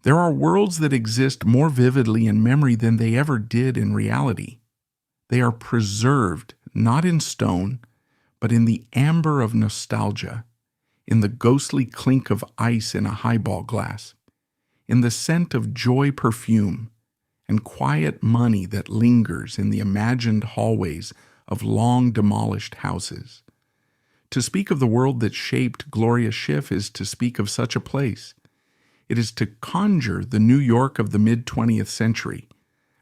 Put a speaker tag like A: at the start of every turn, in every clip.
A: There are worlds that exist more vividly in memory than they ever did in reality. They are preserved not in stone, but in the amber of nostalgia, in the ghostly clink of ice in a highball glass, in the scent of joy perfume, and quiet money that lingers in the imagined hallways of long-demolished houses. To speak of the world that shaped Gloria Schiff is to speak of such a place. It is to conjure the New York of the mid-20th century,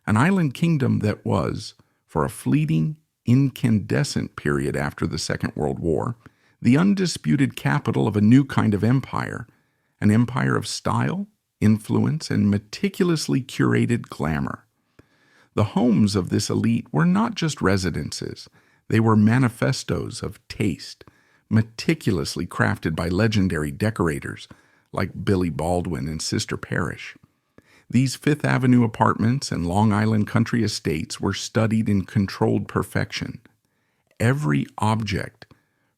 A: an island kingdom that was, for a fleeting, incandescent period after the Second World War, the undisputed capital of a new kind of empire, an empire of style, influence, and meticulously curated glamour. The homes of this elite were not just residences, they were manifestos of taste, meticulously crafted by legendary decorators like Billy Baldwin and Sister Parrish. These Fifth Avenue apartments and Long Island country estates were studied in controlled perfection. Every object,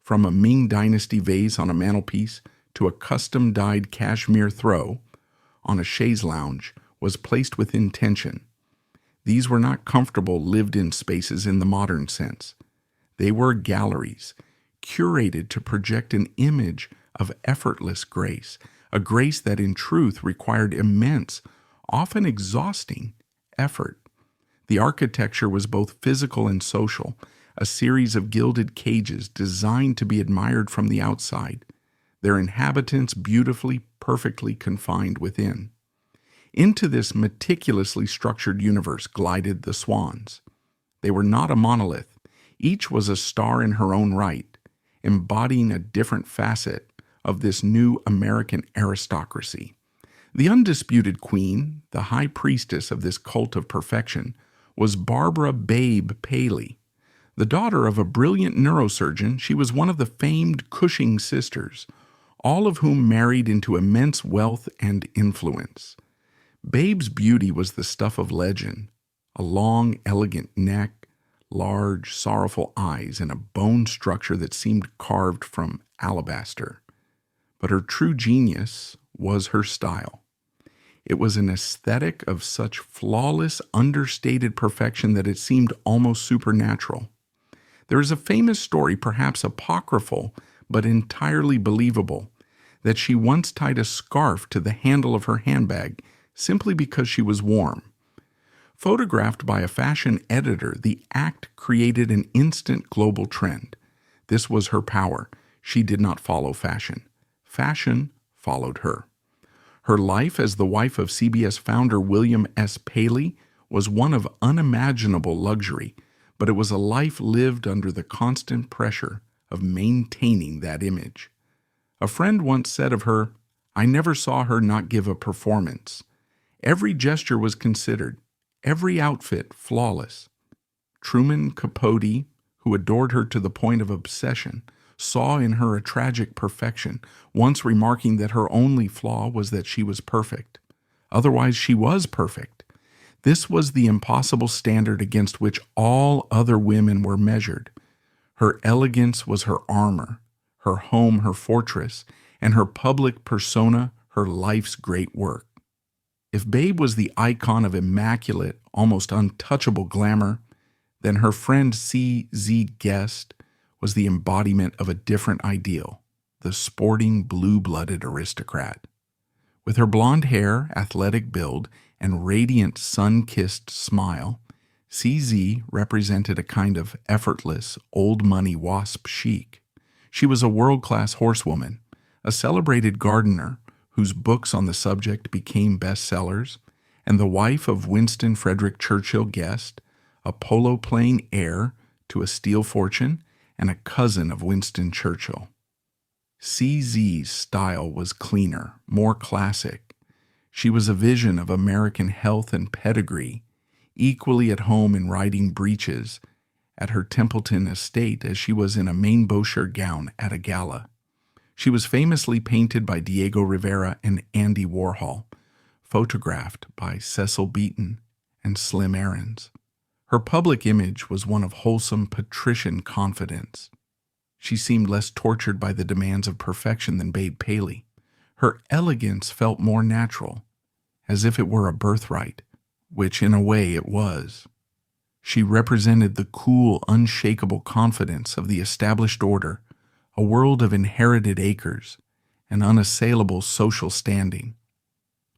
A: from a Ming Dynasty vase on a mantelpiece to a custom-dyed cashmere throw on a chaise lounge, was placed with intention. These were not comfortable lived-in spaces in the modern sense. They were galleries, curated to project an image of effortless grace, a grace that in truth required immense, often exhausting, effort. The architecture was both physical and social, a series of gilded cages designed to be admired from the outside, their inhabitants beautifully, perfectly confined within. Into this meticulously structured universe glided the Swans. They were not a monolith. Each was a star in her own right, embodying a different facet of this new American aristocracy. The undisputed queen, the high priestess of this cult of perfection, was Barbara Babe Paley. The daughter of a brilliant neurosurgeon, she was one of the famed Cushing sisters, all of whom married into immense wealth and influence. Babe's beauty was the stuff of legend, a long, elegant neck, large, sorrowful eyes, and a bone structure that seemed carved from alabaster. But her true genius was her style. It was an aesthetic of such flawless, understated perfection that it seemed almost supernatural. There is a famous story, perhaps apocryphal, but entirely believable, that she once tied a scarf to the handle of her handbag simply because she was warm. Photographed by a fashion editor, the act created an instant global trend. This was her power. She did not follow fashion. Fashion followed her. Her life as the wife of CBS founder William S. Paley was one of unimaginable luxury, but it was a life lived under the constant pressure of maintaining that image. A friend once said of her, "I never saw her not give a performance. Every gesture was considered, every outfit flawless." Truman Capote, who adored her to the point of obsession, saw in her a tragic perfection, once remarking that her only flaw was that she was perfect. Otherwise, she was perfect. This was the impossible standard against which all other women were measured. Her elegance was her armor, her home her fortress, and her public persona her life's great work. If Babe was the icon of immaculate, almost untouchable glamour, then her friend C.Z. Guest was the embodiment of a different ideal, the sporting, blue-blooded aristocrat. With her blonde hair, athletic build, and radiant sun-kissed smile, CZ represented a kind of effortless, old-money wasp chic. She was a world-class horsewoman, a celebrated gardener whose books on the subject became bestsellers, and the wife of Winston Frederick Churchill Guest, a polo-playing heir to a steel fortune, and a cousin of Winston Churchill. CZ's style was cleaner, more classic. She was a vision of American health and pedigree, equally at home in riding breeches at her Templeton estate as she was in a Maine Boucher gown at a gala. She was famously painted by Diego Rivera and Andy Warhol, photographed by Cecil Beaton and Slim Aarons. Her public image was one of wholesome patrician confidence. She seemed less tortured by the demands of perfection than Babe Paley. Her elegance felt more natural, as if it were a birthright, which in a way it was. She represented the cool, unshakable confidence of the established order, a world of inherited acres, and unassailable social standing.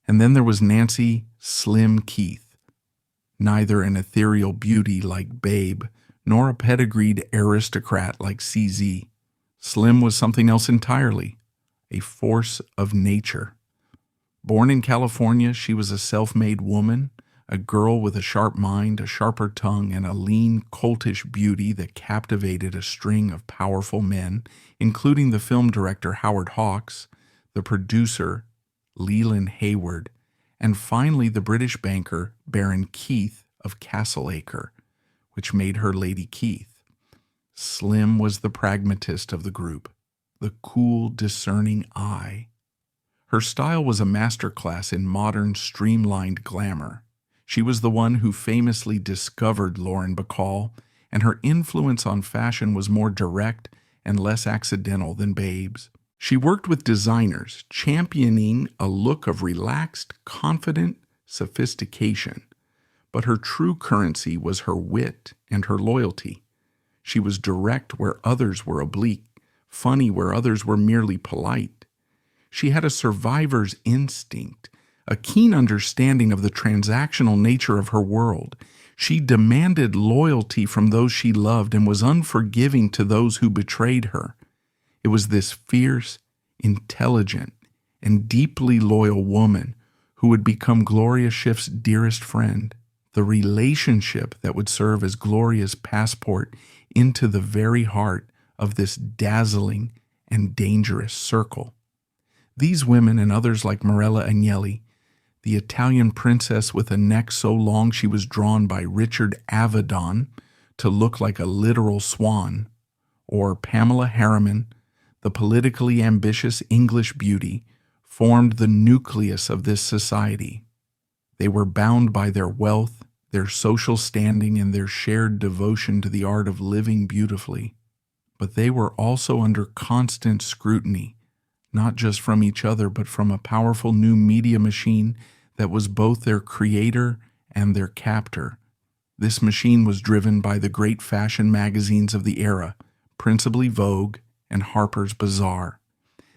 A: And then there was Nancy Slim Keith, neither an ethereal beauty like Babe, nor a pedigreed aristocrat like CZ. Slim was something else entirely, a force of nature. Born in California, she was a self-made woman, a girl with a sharp mind, a sharper tongue, and a lean, coltish beauty that captivated a string of powerful men, including the film director Howard Hawks, the producer Leland Hayward, and finally the British banker Baron Keith of Castleacre, which made her Lady Keith. Slim was the pragmatist of the group, the cool, discerning eye. Her style was a masterclass in modern, streamlined glamour. She was the one who famously discovered Lauren Bacall, and her influence on fashion was more direct and less accidental than Babe's. She worked with designers, championing a look of relaxed, confident sophistication, but her true currency was her wit and her loyalty. She was direct where others were oblique, funny where others were merely polite. She had a survivor's instinct, a keen understanding of the transactional nature of her world. She demanded loyalty from those she loved and was unforgiving to those who betrayed her. It was this fierce, intelligent, and deeply loyal woman who would become Gloria Schiff's dearest friend, the relationship that would serve as Gloria's passport into the very heart of this dazzling and dangerous circle. These women and others like Morella Agnelli, the Italian princess with a neck so long she was drawn by Richard Avedon to look like a literal swan, or Pamela Harriman, the politically ambitious English beauty, formed the nucleus of this society. They were bound by their wealth, their social standing, and their shared devotion to the art of living beautifully. But they were also under constant scrutiny, not just from each other, but from a powerful new media machine that was both their creator and their captor. This machine was driven by the great fashion magazines of the era, principally Vogue and Harper's Bazaar.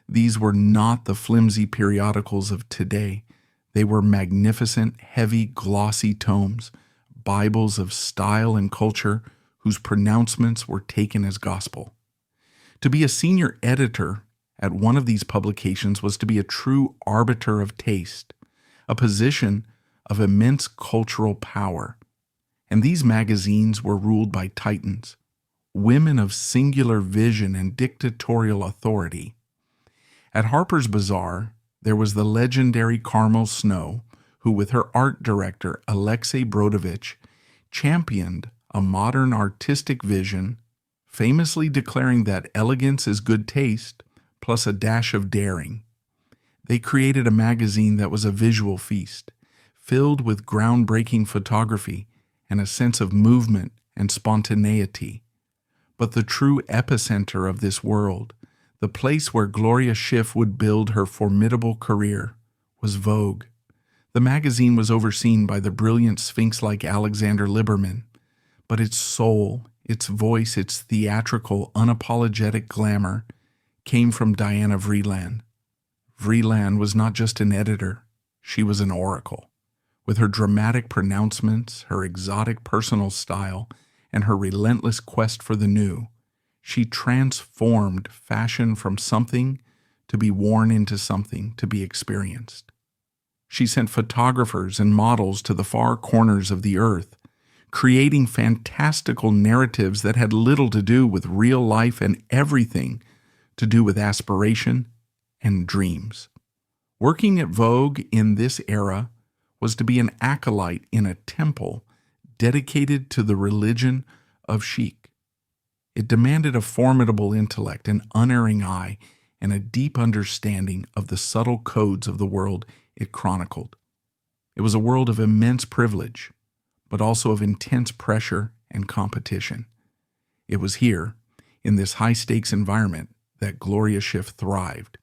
A: These were not the flimsy periodicals of today. They were magnificent, heavy, glossy tomes, Bibles of style and culture whose pronouncements were taken as gospel. To be a senior editor at one of these publications was to be a true arbiter of taste, a position of immense cultural power. And these magazines were ruled by titans, women of singular vision and dictatorial authority. At Harper's Bazaar, there was the legendary Carmel Snow, who with her art director Alexei Brodovich championed a modern artistic vision, famously declaring that elegance is good taste plus a dash of daring. They created a magazine that was a visual feast, filled with groundbreaking photography and a sense of movement and spontaneity. But the true epicenter of this world, the place where Gloria Schiff would build her formidable career, was Vogue. The magazine was overseen by the brilliant Sphinx-like Alexander Liberman, but its soul, its voice, its theatrical, unapologetic glamour came from Diana Vreeland. Vreeland was not just an editor, she was an oracle. With her dramatic pronouncements, her exotic personal style, and her relentless quest for the new, she transformed fashion from something to be worn into something to be experienced. She sent photographers and models to the far corners of the earth, creating fantastical narratives that had little to do with real life and everything to do with aspiration and dreams. Working at Vogue in this era was to be an acolyte in a temple dedicated to the religion of chic. It demanded a formidable intellect, an unerring eye, and a deep understanding of the subtle codes of the world it chronicled. It was a world of immense privilege, but also of intense pressure and competition. It was here, in this high-stakes environment, that Gloria Schiff thrived,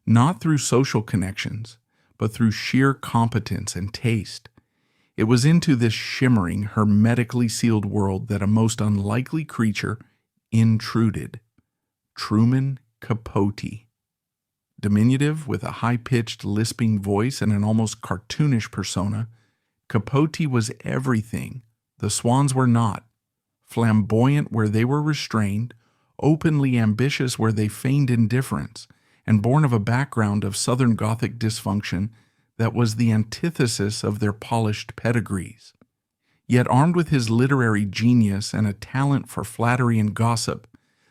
A: not through social connections, but through sheer competence and taste. It was into this shimmering, hermetically sealed world that a most unlikely creature intruded. Truman Capote. Diminutive, with a high-pitched, lisping voice and an almost cartoonish persona, Capote was everything the Swans were not. Flamboyant where they were restrained, openly ambitious where they feigned indifference, and born of a background of Southern Gothic dysfunction that was the antithesis of their polished pedigrees. Yet armed with his literary genius and a talent for flattery and gossip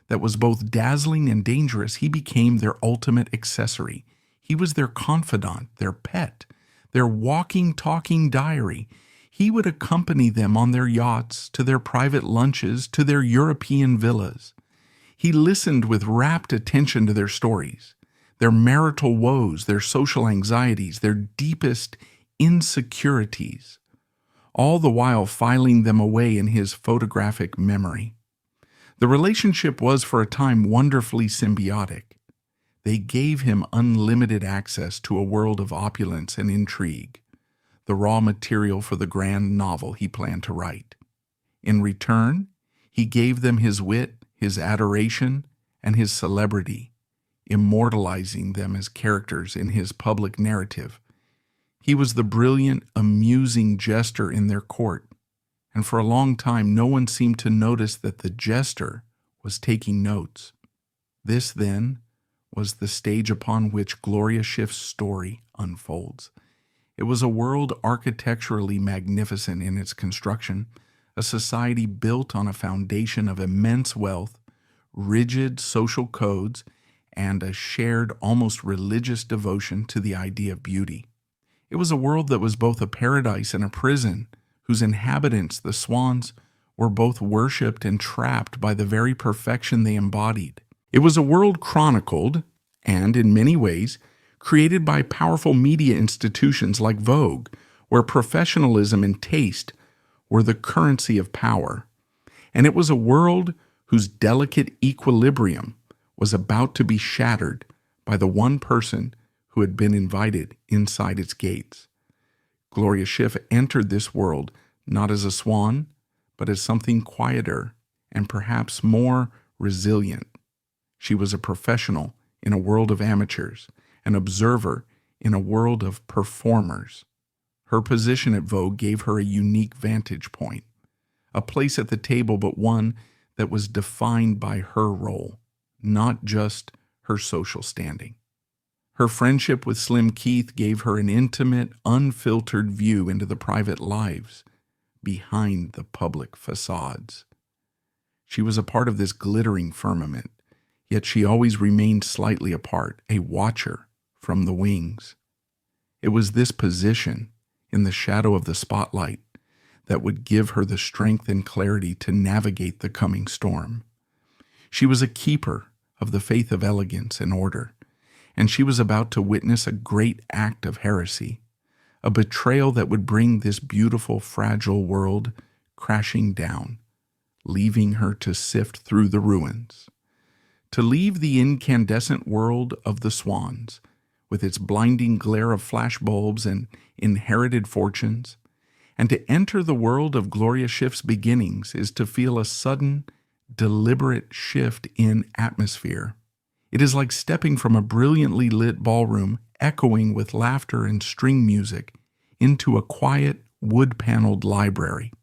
A: that was both dazzling and dangerous, he became their ultimate accessory. He was their confidant, their pet, their walking, talking diary. He would accompany them on their yachts, to their private lunches, to their European villas. He listened with rapt attention to their stories, their marital woes, their social anxieties, their deepest insecurities, all the while filing them away in his photographic memory. The relationship was for a time wonderfully symbiotic. They gave him unlimited access to a world of opulence and intrigue, the raw material for the grand novel he planned to write. In return, he gave them his wit, his adoration, and his celebrity, immortalizing them as characters in his public narrative. He was the brilliant, amusing jester in their court, and for a long time no one seemed to notice that the jester was taking notes. This, then, was the stage upon which Gloria Schiff's story unfolds. It was a world architecturally magnificent in its construction, a society built on a foundation of immense wealth, rigid social codes, and a shared, almost religious devotion to the idea of beauty. It was a world that was both a paradise and a prison, whose inhabitants, the Swans, were both worshipped and trapped by the very perfection they embodied. It was a world chronicled, and in many ways, created by powerful media institutions like Vogue, where professionalism and taste were the currency of power. And it was a world whose delicate equilibrium was about to be shattered by the one person who had been invited inside its gates. Gloria Schiff entered this world not as a swan, but as something quieter and perhaps more resilient. She was a professional in a world of amateurs, an observer in a world of performers. Her position at Vogue gave her a unique vantage point, a place at the table, but one that was defined by her role, not just her social standing. Her friendship with Slim Keith gave her an intimate, unfiltered view into the private lives behind the public facades. She was a part of this glittering firmament, yet she always remained slightly apart, a watcher from the wings. It was this position in the shadow of the spotlight that would give her the strength and clarity to navigate the coming storm. She was a keeper of the faith of elegance and order, and she was about to witness a great act of heresy, a betrayal that would bring this beautiful, fragile world crashing down, leaving her to sift through the ruins. To leave the incandescent world of the Swans, with its blinding glare of flashbulbs and inherited fortunes, and to enter the world of Gloria Schiff's beginnings is to feel a sudden, deliberate shift in atmosphere. It is like stepping from a brilliantly lit ballroom, echoing with laughter and string music, into a quiet, wood-paneled library.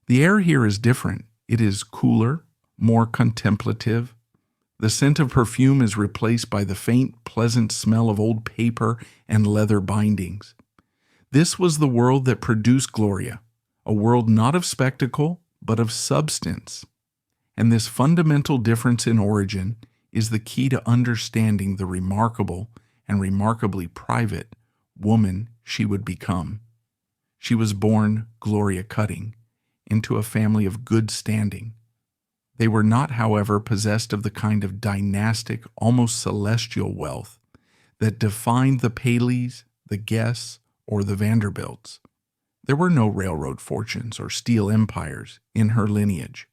A: The air here is different. It is cooler, more contemplative. The scent of perfume is replaced by the faint, pleasant smell of old paper and leather bindings. This was the world that produced Gloria, a world not of spectacle, but of substance. And this fundamental difference in origin is the key to understanding the remarkable and remarkably private woman she would become. She was born Gloria Cutting into a family of good standing. They were not, however, possessed of the kind of dynastic, almost celestial wealth that defined the Paleys, the Guests, or the Vanderbilts. There were no railroad fortunes or steel empires in her lineage.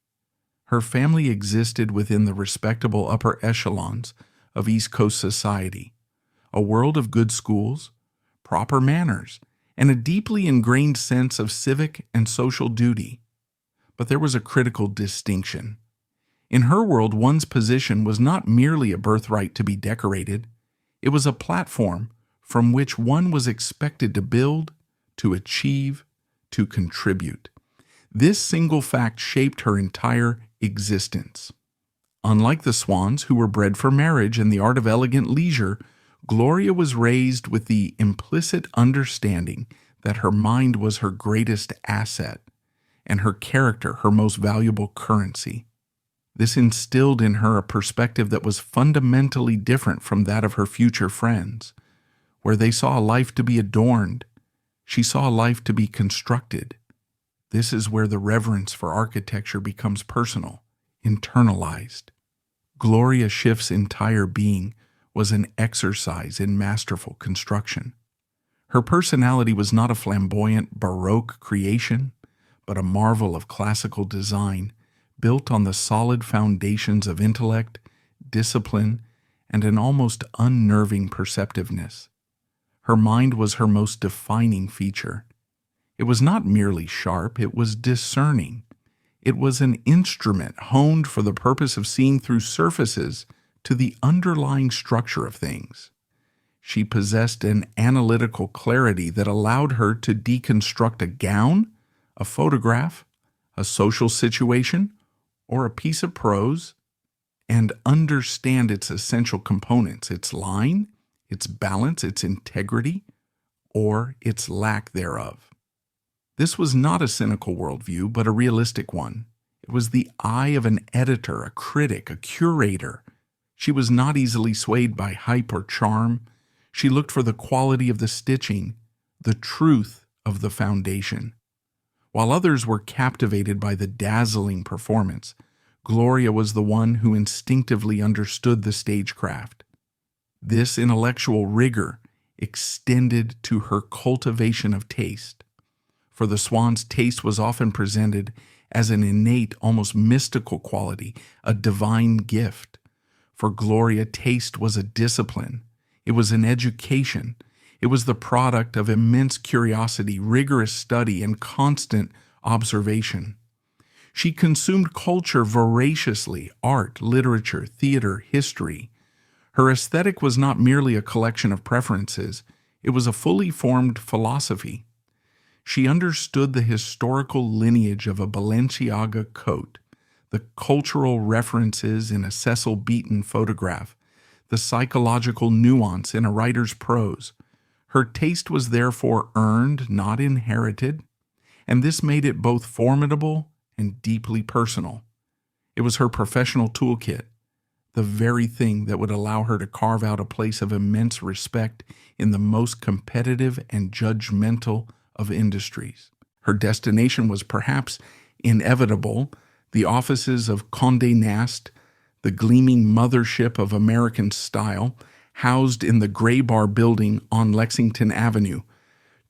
A: Her family existed within the respectable upper echelons of East Coast society, a world of good schools, proper manners, and a deeply ingrained sense of civic and social duty. But there was a critical distinction. In her world, one's position was not merely a birthright to be decorated. It was a platform from which one was expected to build, to achieve, to contribute. This single fact shaped her entire existence. Unlike the Swans, who were bred for marriage and the art of elegant leisure, Gloria was raised with the implicit understanding that her mind was her greatest asset and her character her most valuable currency. This instilled in her a perspective that was fundamentally different from that of her future friends. Where they saw a life to be adorned, she saw a life to be constructed. This is where the reverence for architecture becomes personal, internalized. Gloria Schiff's entire being was an exercise in masterful construction. Her personality was not a flamboyant Baroque creation, but a marvel of classical design built on the solid foundations of intellect, discipline, and an almost unnerving perceptiveness. Her mind was her most defining feature. It was not merely sharp, it was discerning. It was an instrument honed for the purpose of seeing through surfaces to the underlying structure of things. She possessed an analytical clarity that allowed her to deconstruct a gown, a photograph, a social situation, or a piece of prose, and understand its essential components, its line, its balance, its integrity, or its lack thereof. This was not a cynical worldview, but a realistic one. It was the eye of an editor, a critic, a curator. She was not easily swayed by hype or charm. She looked for the quality of the stitching, the truth of the foundation. While others were captivated by the dazzling performance, Gloria was the one who instinctively understood the stagecraft. This intellectual rigor extended to her cultivation of taste. For the Swans, taste was often presented as an innate, almost mystical quality, a divine gift. For Gloria, taste was a discipline. It was an education. It was the product of immense curiosity, rigorous study, and constant observation. She consumed culture voraciously, art, literature, theater, history. Her aesthetic was not merely a collection of preferences, it was a fully formed philosophy. She understood the historical lineage of a Balenciaga coat, the cultural references in a Cecil Beaton photograph, the psychological nuance in a writer's prose. Her taste was therefore earned, not inherited, and this made it both formidable and deeply personal. It was her professional toolkit, the very thing that would allow her to carve out a place of immense respect in the most competitive and judgmental of industries. Her destination was perhaps inevitable, the offices of Condé Nast, the gleaming mothership of American style, housed in the Gray Bar building on Lexington Avenue.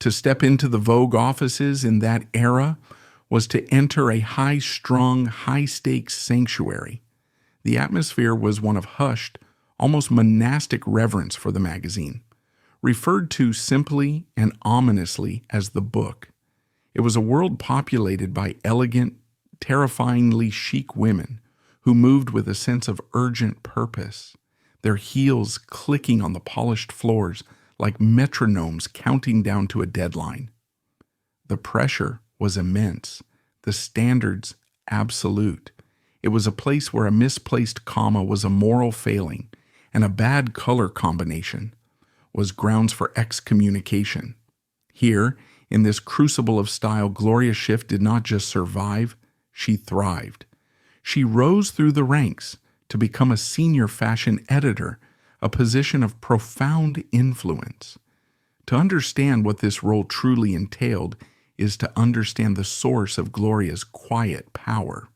A: To step into the Vogue offices in that era was to enter a high-strung, high-stakes sanctuary. The atmosphere was one of hushed, almost monastic reverence for the magazine, referred to simply and ominously as the book. It was a world populated by elegant, terrifyingly chic women who moved with a sense of urgent purpose, their heels clicking on the polished floors like metronomes counting down to a deadline. The pressure was immense, the standards absolute. It was a place where a misplaced comma was a moral failing, and a bad color combination was grounds for excommunication. Here, in this crucible of style, Gloria Schiff did not just survive, she thrived. She rose through the ranks to become a senior fashion editor, a position of profound influence. To understand what this role truly entailed is to understand the source of Gloria's quiet power.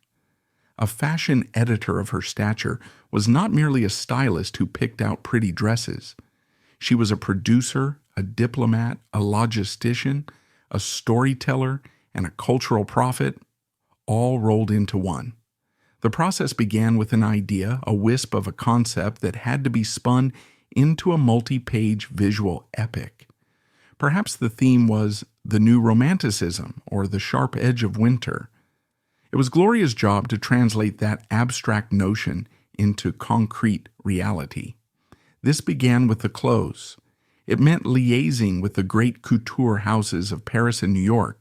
A: A fashion editor of her stature was not merely a stylist who picked out pretty dresses. She was a producer, a diplomat, a logistician, a storyteller, and a cultural prophet, all rolled into one. The process began with an idea, a wisp of a concept that had to be spun into a multi-page visual epic. Perhaps the theme was the new romanticism or the sharp edge of winter. It was Gloria's job to translate that abstract notion into concrete reality. This began with the clothes. It meant liaising with the great couture houses of Paris and New York,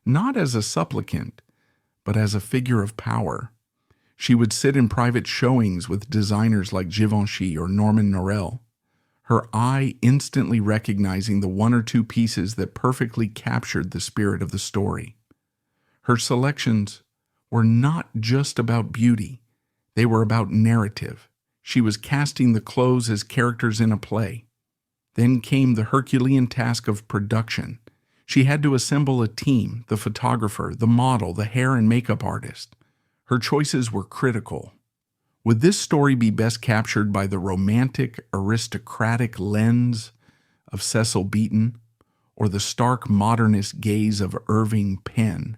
A: not as a supplicant, but as a figure of power. She would sit in private showings with designers like Givenchy or Norman Norell, her eye instantly recognizing the one or two pieces that perfectly captured the spirit of the story. Her selections were not just about beauty, they were about narrative. She was casting the clothes as characters in a play. Then came the Herculean task of production. She had to assemble a team, the photographer, the model, the hair and makeup artist. Her choices were critical. Would this story be best captured by the romantic, aristocratic lens of Cecil Beaton or the stark modernist gaze of Irving Penn?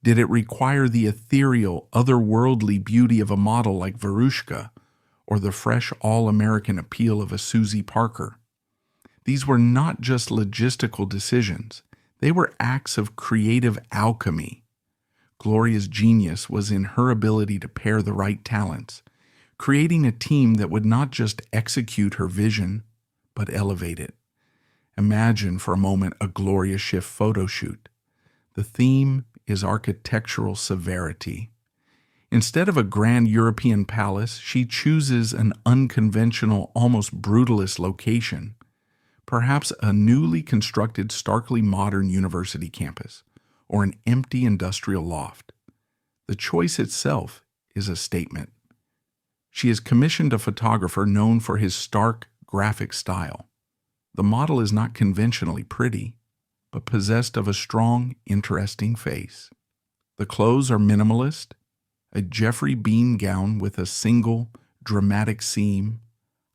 A: Did it require the ethereal, otherworldly beauty of a model like Verushka or the fresh, all-American appeal of a Susie Parker? These were not just logistical decisions. They were acts of creative alchemy. Gloria's genius was in her ability to pair the right talents, creating a team that would not just execute her vision, but elevate it. Imagine for a moment a Gloria Schiff photo shoot. The theme is architectural severity. Instead of a grand European palace, she chooses an unconventional, almost brutalist location, perhaps a newly constructed, starkly modern university campus, or an empty industrial loft. The choice itself is a statement. She has commissioned a photographer known for his stark, graphic style. The model is not conventionally pretty, but possessed of a strong, interesting face. The clothes are minimalist, a Geoffrey Bean gown with a single, dramatic seam,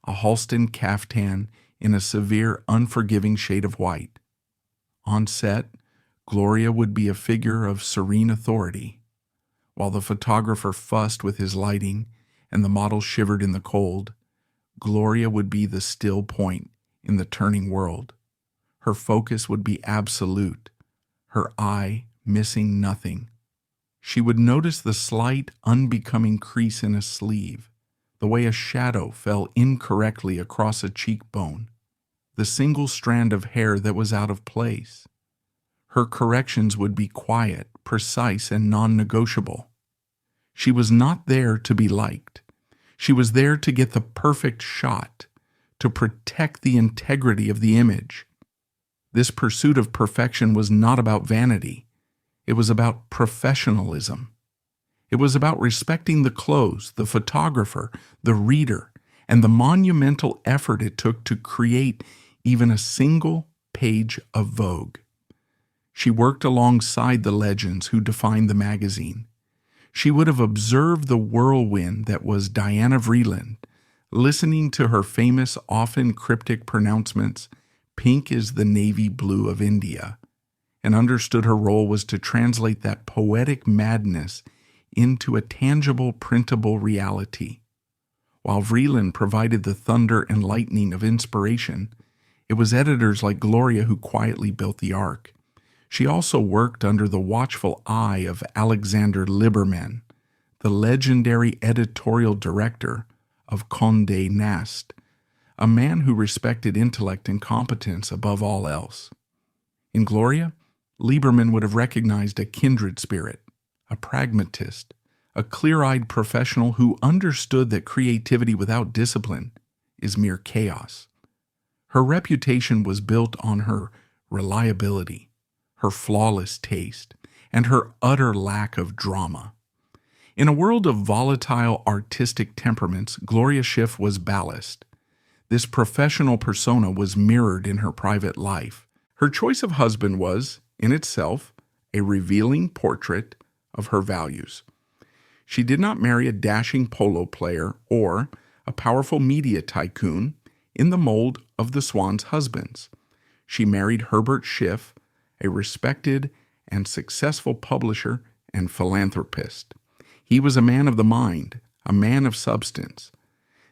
A: a Halston caftan in a severe, unforgiving shade of white. On set, Gloria would be a figure of serene authority. While the photographer fussed with his lighting and the model shivered in the cold, Gloria would be the still point in the turning world. Her focus would be absolute, her eye missing nothing. She would notice the slight, unbecoming crease in a sleeve, the way a shadow fell incorrectly across a cheekbone, the single strand of hair that was out of place. Her corrections would be quiet, precise, and non-negotiable. She was not there to be liked. She was there to get the perfect shot, to protect the integrity of the image. This pursuit of perfection was not about vanity. It was about professionalism. It was about respecting the clothes, the photographer, the reader, and the monumental effort it took to create even a single page of Vogue. She worked alongside the legends who defined the magazine. She would have observed the whirlwind that was Diana Vreeland, listening to her famous, often cryptic pronouncements, "Pink is the navy blue of India," and understood her role was to translate that poetic madness into a tangible, printable reality. While Vreeland provided the thunder and lightning of inspiration, it was editors like Gloria who quietly built the ark. She also worked under the watchful eye of Alexander Liberman, the legendary editorial director of Condé Nast, a man who respected intellect and competence above all else. In Gloria, Lieberman would have recognized a kindred spirit, a pragmatist, a clear-eyed professional who understood that creativity without discipline is mere chaos. Her reputation was built on her reliability, her flawless taste, and her utter lack of drama. In a world of volatile artistic temperaments, Gloria Schiff was ballast. This professional persona was mirrored in her private life. Her choice of husband was, in itself, a revealing portrait of her values. She did not marry a dashing polo player or a powerful media tycoon in the mold of the Swans' husbands. She married Herbert Schiff, a respected and successful publisher and philanthropist. He was a man of the mind, a man of substance.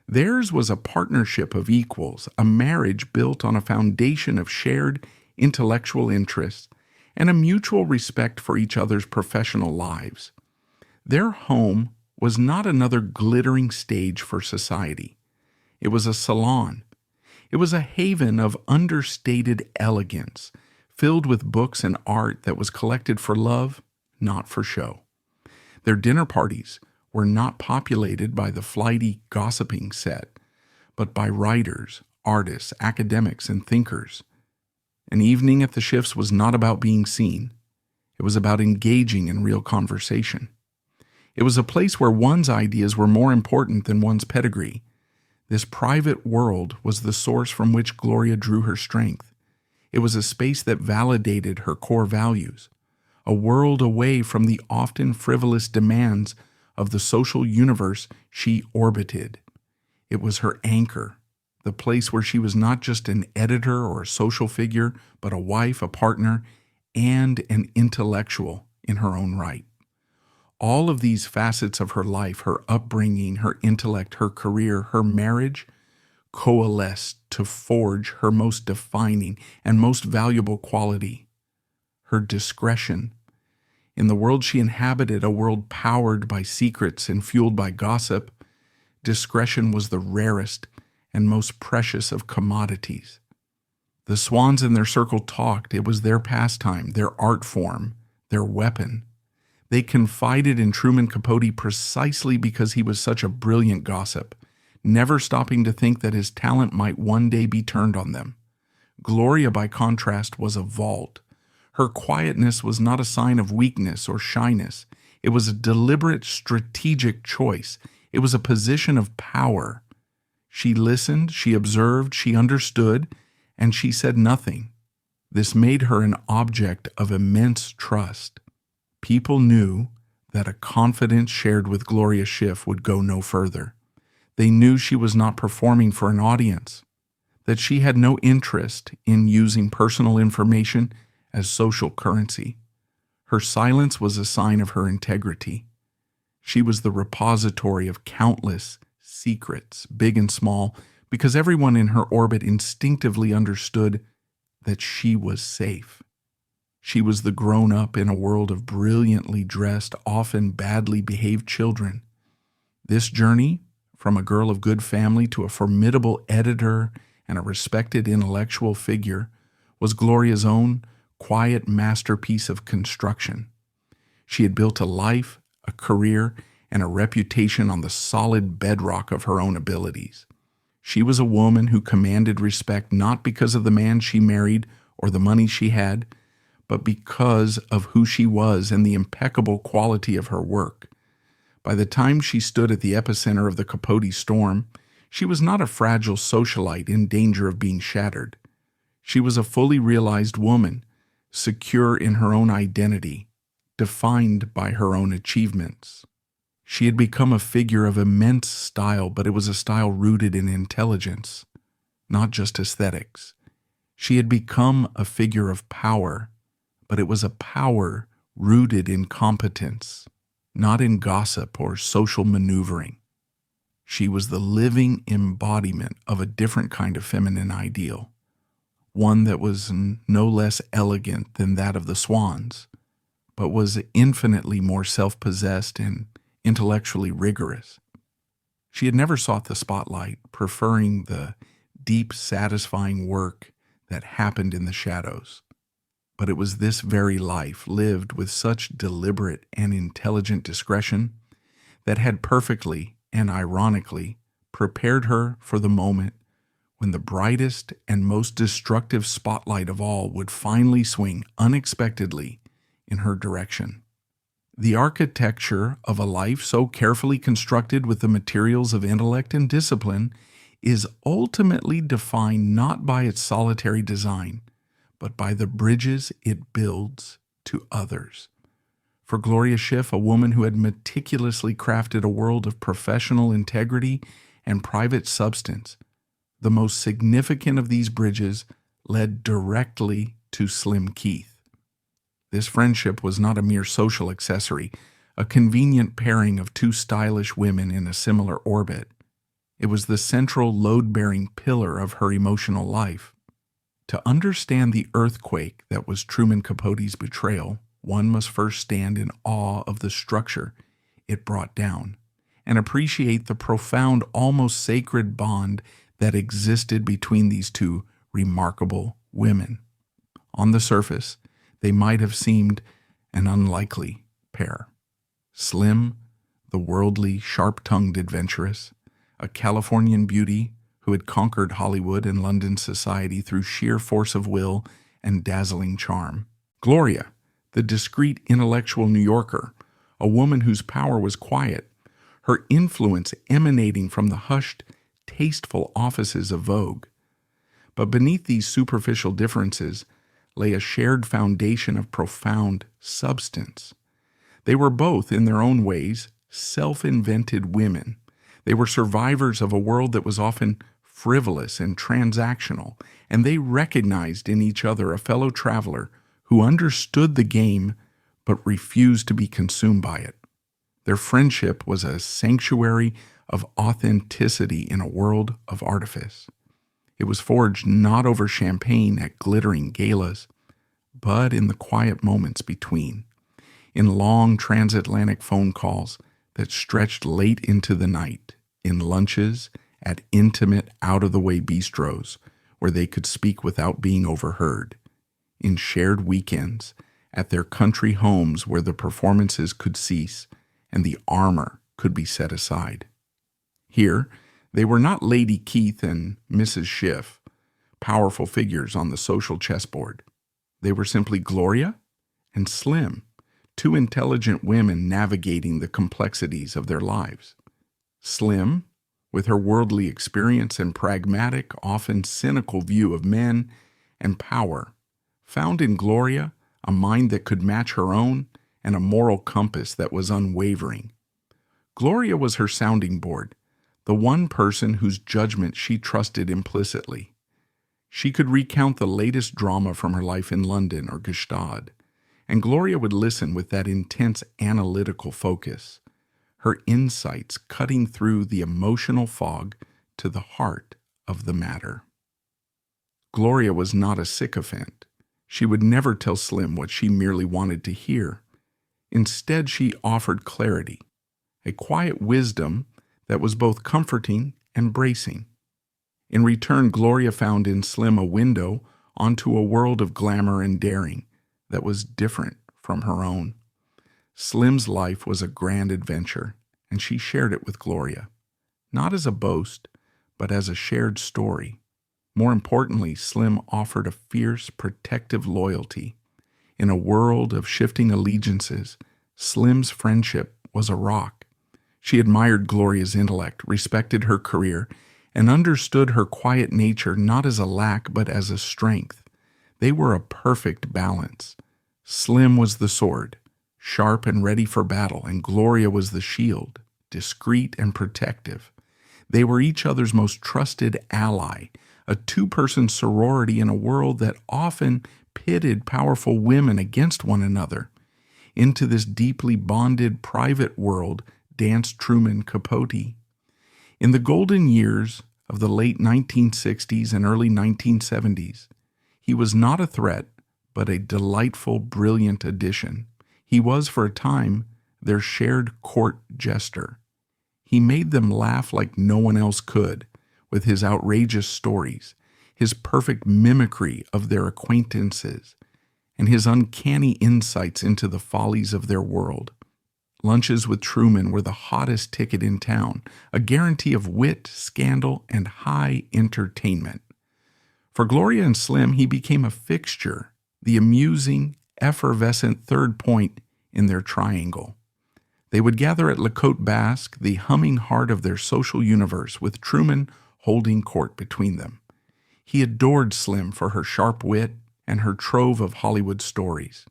A: Theirs was a partnership of equals, a marriage built on a foundation of shared intellectual interests, and a mutual respect for each other's professional lives. Their home was not another glittering stage for society. It was a salon. It was a haven of understated elegance, filled with books and art that was collected for love, not for show. Their dinner parties were not populated by the flighty gossiping set, but by writers, artists, academics, and thinkers. An evening at the Schiffs was not about being seen. It was about engaging in real conversation. It was a place where one's ideas were more important than one's pedigree. This private world was the source from which Gloria drew her strength. It was a space that validated her core values, a world away from the often frivolous demands of the social universe she orbited. It was her anchor, the place where she was not just an editor or a social figure, but a wife, a partner, and an intellectual in her own right. All of these facets of her life, her upbringing, her intellect, her career, her marriage, coalesced to forge her most defining and most valuable quality, her discretion. In the world she inhabited, a world powered by secrets and fueled by gossip, discretion was the rarest and most precious of commodities. The Swans in their circle talked. It was their pastime, their art form, their weapon. They confided in Truman Capote precisely because he was such a brilliant gossip, never stopping to think that his talent might one day be turned on them. Gloria, by contrast, was a vault. Her quietness was not a sign of weakness or shyness. It was a deliberate, strategic choice. It was a position of power. She listened, she observed, she understood, and she said nothing. This made her an object of immense trust. People knew that a confidence shared with Gloria Schiff would go no further. They knew she was not performing for an audience, that she had no interest in using personal information as social currency. Her silence was a sign of her integrity. She was the repository of countless secrets, big and small, because everyone in her orbit instinctively understood that she was safe. She was the grown-up in a world of brilliantly dressed, often badly behaved children. This journey, from a girl of good family to a formidable editor and a respected intellectual figure, was Gloria's own quiet masterpiece of construction. She had built a life, a career, and a reputation on the solid bedrock of her own abilities. She was a woman who commanded respect not because of the man she married or the money she had, but because of who she was and the impeccable quality of her work. By the time she stood at the epicenter of the Capote storm, she was not a fragile socialite in danger of being shattered. She was a fully realized woman, secure in her own identity, defined by her own achievements. She had become a figure of immense style, but it was a style rooted in intelligence, not just aesthetics. She had become a figure of power, but it was a power rooted in competence, not in gossip or social maneuvering. She was the living embodiment of a different kind of feminine ideal, one that was no less elegant than that of the Swans, but was infinitely more self-possessed and intellectually rigorous. She had never sought the spotlight, preferring the deep, satisfying work that happened in the shadows. But it was this very life, lived with such deliberate and intelligent discretion, that had perfectly and ironically prepared her for the moment when the brightest and most destructive spotlight of all would finally swing unexpectedly in her direction. The architecture of a life so carefully constructed with the materials of intellect and discipline is ultimately defined not by its solitary design, but by the bridges it builds to others. For Gloria Schiff, a woman who had meticulously crafted a world of professional integrity and private substance, the most significant of these bridges led directly to Slim Keith. This friendship was not a mere social accessory, a convenient pairing of two stylish women in a similar orbit. It was the central load-bearing pillar of her emotional life. To understand the earthquake that was Truman Capote's betrayal, one must first stand in awe of the structure it brought down and appreciate the profound, almost sacred bond that existed between these two remarkable women. On the surface, they might have seemed an unlikely pair. Slim, the worldly, sharp-tongued adventuress, a Californian beauty who had conquered Hollywood and London society through sheer force of will and dazzling charm. Gloria, the discreet intellectual New Yorker, a woman whose power was quiet, her influence emanating from the hushed, tasteful offices of Vogue. But beneath these superficial differences lay a shared foundation of profound substance. They were both, in their own ways, self-invented women. They were survivors of a world that was often frivolous and transactional, and they recognized in each other a fellow traveler who understood the game but refused to be consumed by it. Their friendship was a sanctuary of authenticity in a world of artifice. It was forged not over champagne at glittering galas, but in the quiet moments between, in long transatlantic phone calls that stretched late into the night, in lunches at intimate, out-of-the-way bistros where they could speak without being overheard, in shared weekends at their country homes where the performances could cease and the armor could be set aside. Here, they were not Lady Keith and Mrs. Schiff, powerful figures on the social chessboard. They were simply Gloria and Slim, two intelligent women navigating the complexities of their lives. Slim, with her worldly experience and pragmatic, often cynical view of men and power, found in Gloria a mind that could match her own and a moral compass that was unwavering. Gloria was her sounding board, the one person whose judgment she trusted implicitly. She could recount the latest drama from her life in London or Gstaad, and Gloria would listen with that intense analytical focus, her insights cutting through the emotional fog to the heart of the matter. Gloria was not a sycophant. She would never tell Slim what she merely wanted to hear. Instead, she offered clarity, a quiet wisdom that was both comforting and bracing. In return, Gloria found in Slim a window onto a world of glamour and daring that was different from her own. Slim's life was a grand adventure, and she shared it with Gloria, not as a boast, but as a shared story. More importantly, Slim offered a fierce, protective loyalty. In a world of shifting allegiances, Slim's friendship was a rock. She admired Gloria's intellect, respected her career, and understood her quiet nature not as a lack but as a strength. They were a perfect balance. Slim was the sword, sharp and ready for battle, and Gloria was the shield, discreet and protective. They were each other's most trusted ally, a two-person sorority in a world that often pitted powerful women against one another. Into this deeply bonded private world danced Truman Capote. In the golden years of the late 1960s and early 1970s, he was not a threat, but a delightful, brilliant addition. He was, for a time, their shared court jester. He made them laugh like no one else could, with his outrageous stories, his perfect mimicry of their acquaintances, and his uncanny insights into the follies of their world. Lunches with Truman were the hottest ticket in town, a guarantee of wit, scandal, and high entertainment. For Gloria and Slim, he became a fixture, the amusing, effervescent third point in their triangle. They would gather at La Côte Basque, the humming heart of their social universe, with Truman holding court between them. He adored Slim for her sharp wit and her trove of Hollywood stories.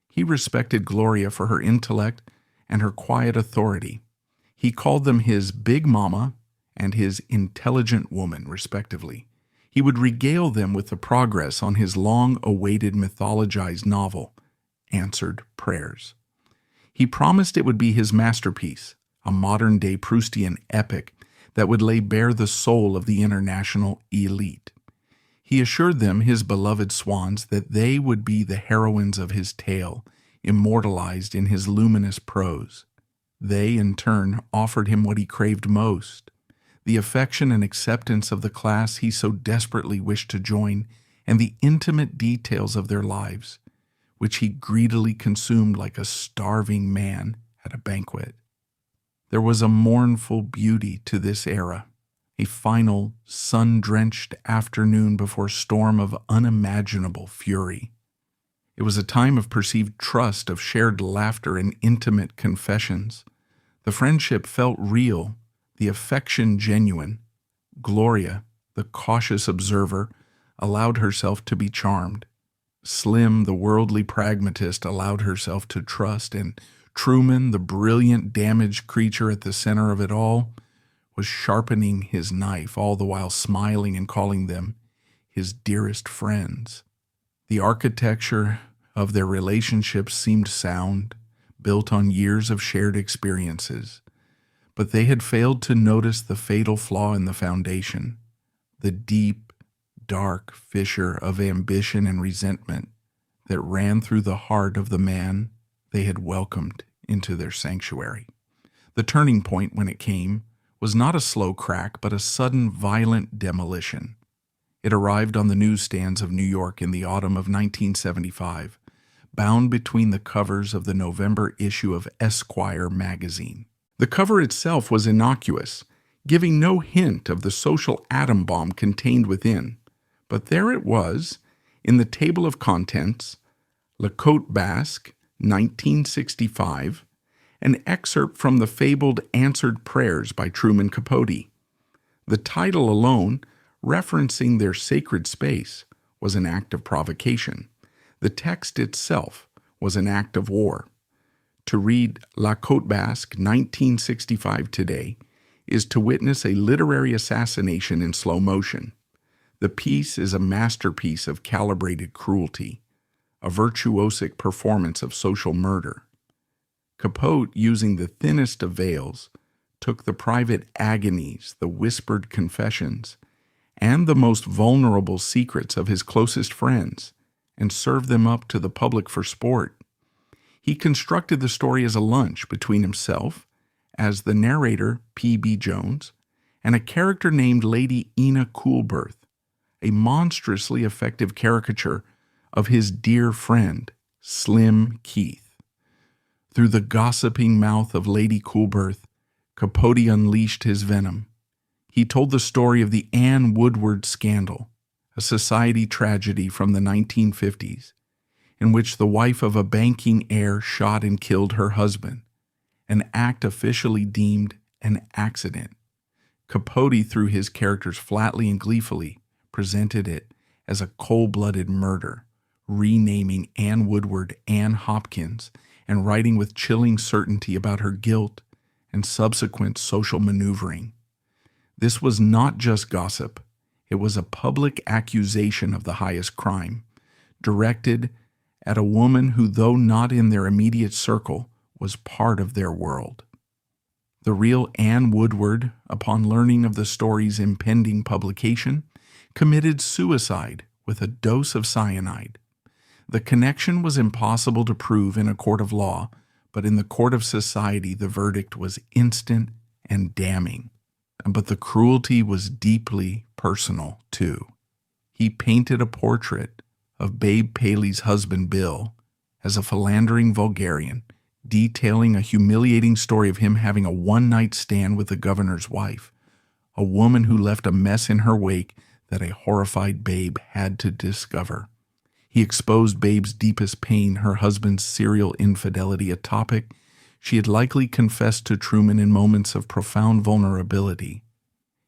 A: He respected Gloria for her intellect and her quiet authority. He called them his big mama and his intelligent woman, respectively. He would regale them with the progress on his long-awaited mythologized novel, Answered Prayers. He promised it would be his masterpiece, a modern-day Proustian epic that would lay bare the soul of the international elite. He assured them, his beloved swans, that they would be the heroines of his tale, immortalized in his luminous prose. They, in turn, offered him what he craved most, the affection and acceptance of the class he so desperately wished to join, and the intimate details of their lives, which he greedily consumed like a starving man at a banquet. There was a mournful beauty to this era, a final, sun-drenched afternoon before a storm of unimaginable fury. It was a time of perceived trust, of shared laughter and intimate confessions. The friendship felt real, the affection genuine. Gloria, the cautious observer, allowed herself to be charmed. Slim, the worldly pragmatist, allowed herself to trust, and Truman, the brilliant, damaged creature at the center of it all, was sharpening his knife, all the while smiling and calling them his dearest friends. The architecture of their relationship seemed sound, built on years of shared experiences, but they had failed to notice the fatal flaw in the foundation, the deep, dark fissure of ambition and resentment that ran through the heart of the man they had welcomed into their sanctuary. The turning point, when it came, was not a slow crack, but a sudden, violent demolition. It arrived on the newsstands of New York in the autumn of 1975, bound between the covers of the November issue of Esquire magazine. The cover itself was innocuous, giving no hint of the social atom bomb contained within. But there it was, in the table of contents, La Côte Basque, 1965, an excerpt from the fabled Answered Prayers by Truman Capote. The title alone, referencing their sacred space, was an act of provocation. The text itself was an act of war. To read La Côte Basque, 1965 today, is to witness a literary assassination in slow motion. The piece is a masterpiece of calibrated cruelty, a virtuosic performance of social murder. Capote, using the thinnest of veils, took the private agonies, the whispered confessions, and the most vulnerable secrets of his closest friends, and served them up to the public for sport. He constructed the story as a lunch between himself, as the narrator P.B. Jones, and a character named Lady Ina Coolberth, a monstrously effective caricature of his dear friend, Slim Keith. Through the gossiping mouth of Lady Coolberth, Capote unleashed his venom. He told the story of the Anne Woodward scandal, a society tragedy from the 1950s, in which the wife of a banking heir shot and killed her husband, an act officially deemed an accident. Capote, through his characters flatly and gleefully, presented it as a cold-blooded murder, renaming Anne Woodward Anne Hopkins and writing with chilling certainty about her guilt and subsequent social maneuvering. This was not just gossip. It was a public accusation of the highest crime, directed at a woman who, though not in their immediate circle, was part of their world. The real Anne Woodward, upon learning of the story's impending publication, committed suicide with a dose of cyanide. The connection was impossible to prove in a court of law, but in the court of society the verdict was instant and damning. But the cruelty was deeply personal, too. He painted a portrait of Babe Paley's husband Bill as a philandering vulgarian, detailing a humiliating story of him having a one-night stand with the governor's wife, a woman who left a mess in her wake that a horrified Babe had to discover. He exposed Babe's deepest pain, her husband's serial infidelity, a topic she had likely confessed to Truman in moments of profound vulnerability.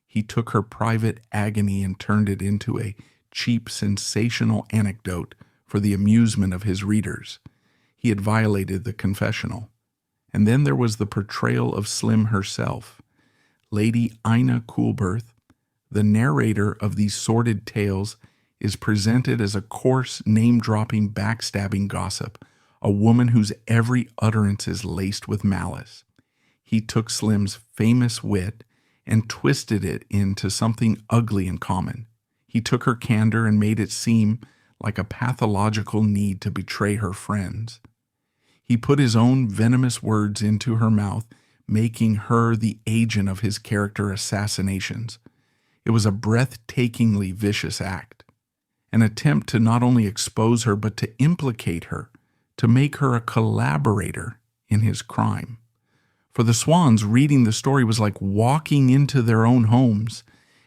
A: He took her private agony and turned it into a cheap, sensational anecdote for the amusement of his readers. He had violated the confessional. And then there was the portrayal of Slim herself. Lady Ina Coolberth, the narrator of these sordid tales, is presented as a coarse, name-dropping, backstabbing gossip, a woman whose every utterance is laced with malice. He took Slim's famous wit and twisted it into something ugly and common. He He took her candor and made it seem like a pathological need to betray her friends. He put his own venomous words into her mouth, making her the agent of his character assassinations. It was a breathtakingly vicious act, an attempt to not only expose her but to implicate her, to make her a collaborator in his crime. For the Swans, reading the story was like walking into their own homes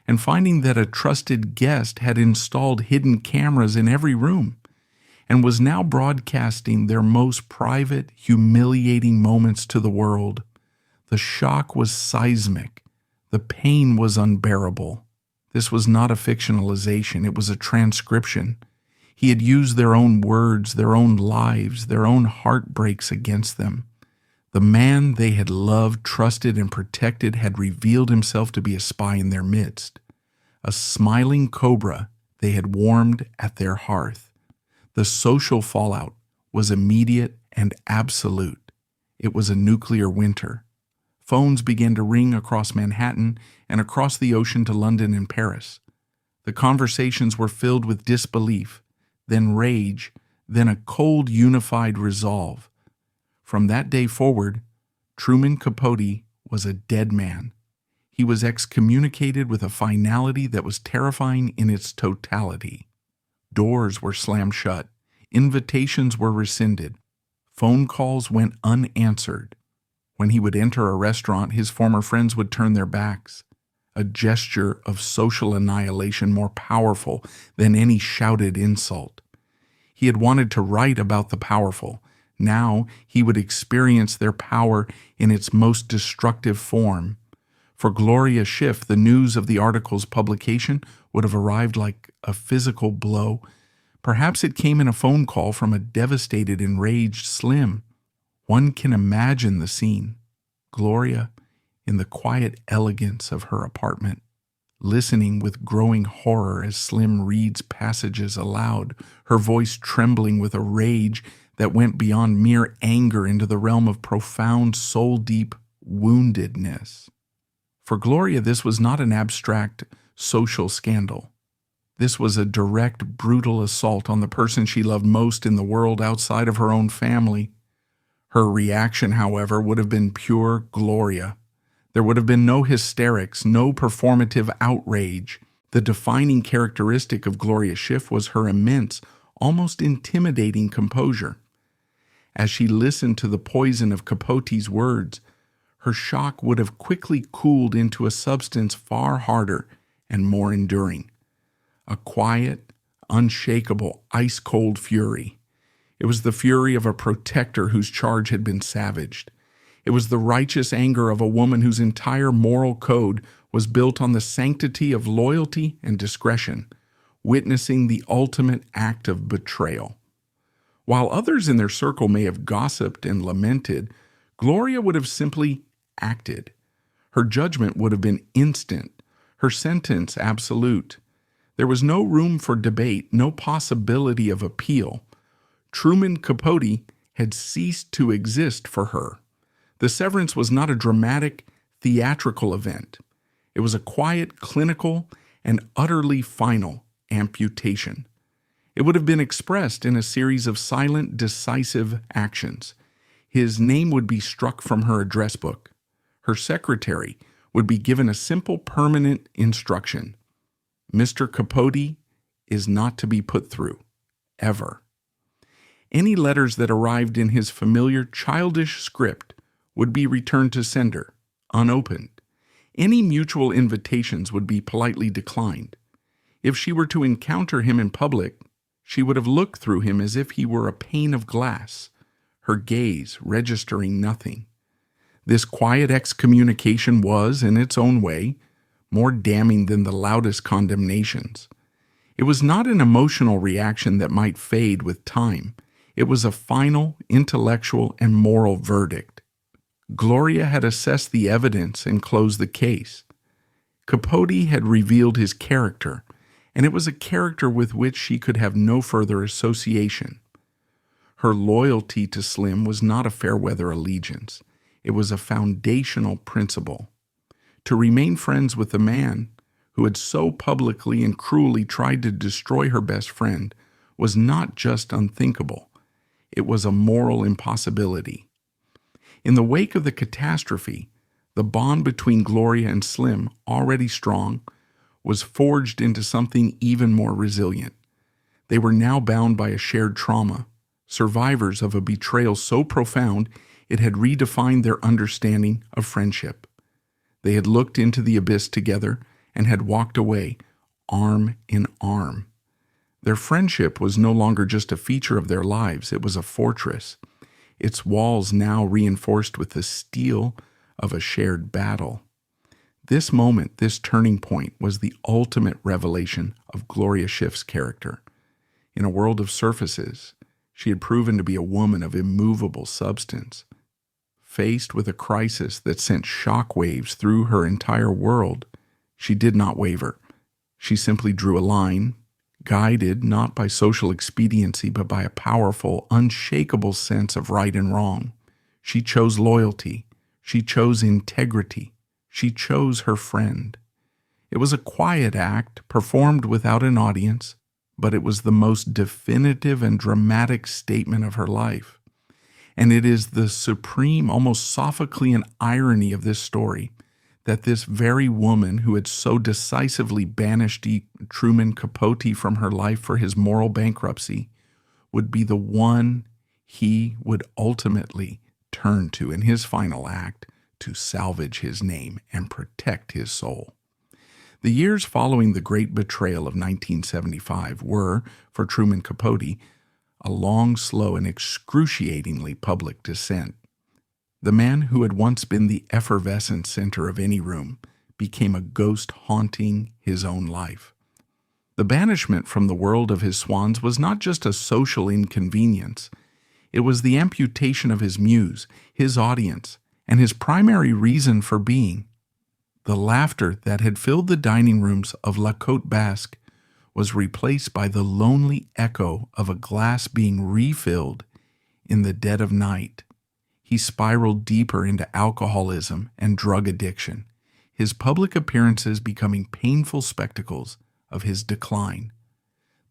A: and finding that a trusted guest had installed hidden cameras in every room and was now broadcasting their most private, humiliating moments to the world. The shock was seismic. The pain was unbearable. This was not a fictionalization. It was a transcription. He had used their own words, their own lives, their own heartbreaks against them. The man they had loved, trusted, and protected had revealed himself to be a spy in their midst, a smiling cobra they had warmed at their hearth. The social fallout was immediate and absolute. It was a nuclear winter. Phones began to ring across Manhattan and across the ocean to London and Paris. The conversations were filled with disbelief, then rage, then a cold, unified resolve. From that day forward, Truman Capote was a dead man. He was excommunicated with a finality that was terrifying in its totality. Doors were slammed shut. Invitations were rescinded. Phone calls went unanswered. When he would enter a restaurant, his former friends would turn their backs, a gesture of social annihilation more powerful than any shouted insult. He had wanted to write about the powerful. Now he would experience their power in its most destructive form. For Gloria Schiff, the news of the article's publication would have arrived like a physical blow. Perhaps it came in a phone call from a devastated, enraged Slim. One can imagine the scene. Gloria, in the quiet elegance of her apartment, listening with growing horror as Slim reads passages aloud, her voice trembling with a rage that went beyond mere anger into the realm of profound, soul-deep woundedness. For Gloria, this was not an abstract social scandal. This was a direct, brutal assault on the person she loved most in the world outside of her own family. Her reaction, however, would have been pure Gloria. There would have been no hysterics, no performative outrage. The defining characteristic of Gloria Schiff was her immense, almost intimidating composure. As she listened to the poison of Capote's words, her shock would have quickly cooled into a substance far harder and more enduring. A quiet, unshakable, ice-cold fury. It was the fury of a protector whose charge had been savaged. It was the righteous anger of a woman whose entire moral code was built on the sanctity of loyalty and discretion, witnessing the ultimate act of betrayal. While others in their circle may have gossiped and lamented, Gloria would have simply acted. Her judgment would have been instant, her sentence absolute. There was no room for debate, no possibility of appeal. Truman Capote had ceased to exist for her. The severance was not a dramatic, theatrical event. It was a quiet, clinical, and utterly final amputation. It would have been expressed in a series of silent, decisive actions. His name would be struck from her address book. Her secretary would be given a simple, permanent instruction. Mr. Capote is not to be put through, ever. Any letters that arrived in his familiar, childish script would be returned to sender, unopened. Any mutual invitations would be politely declined. If she were to encounter him in public, she would have looked through him as if he were a pane of glass, her gaze registering nothing. This quiet excommunication was, in its own way, more damning than the loudest condemnations. It was not an emotional reaction that might fade with time. It was a final, intellectual, and moral verdict. Gloria had assessed the evidence and closed the case. Capote had revealed his character, and it was a character with which she could have no further association. Her loyalty to Slim was not a fair-weather allegiance. It was a foundational principle. To remain friends with the man, who had so publicly and cruelly tried to destroy her best friend, was not just unthinkable, it was a moral impossibility. In the wake of the catastrophe, the bond between Gloria and Slim, already strong, was forged into something even more resilient. They were now bound by a shared trauma, survivors of a betrayal so profound it had redefined their understanding of friendship. They had looked into the abyss together and had walked away, arm in arm. Their friendship was no longer just a feature of their lives, it was a fortress, its walls now reinforced with the steel of a shared battle. This moment, this turning point, was the ultimate revelation of Gloria Schiff's character. In a world of surfaces, she had proven to be a woman of immovable substance. Faced with a crisis that sent shockwaves through her entire world, she did not waver. She simply drew a line, guided not by social expediency but by a powerful, unshakable sense of right and wrong. She chose loyalty. She chose integrity. She chose her friend. It was a quiet act, performed without an audience, but it was the most definitive and dramatic statement of her life. And it is the supreme, almost Sophoclean irony of this story that this very woman who had so decisively banished Truman Capote from her life for his moral bankruptcy would be the one he would ultimately turn to in his final act to salvage his name and protect his soul. The years following the great betrayal of 1975 were, for Truman Capote, a long, slow, and excruciatingly public descent. The man who had once been the effervescent center of any room became a ghost haunting his own life. The banishment from the world of his Swans was not just a social inconvenience. It was the amputation of his muse, his audience, and his primary reason for being. The laughter that had filled the dining rooms of La Côte Basque was replaced by the lonely echo of a glass being refilled in the dead of night. He spiraled deeper into alcoholism and drug addiction, his public appearances becoming painful spectacles of his decline.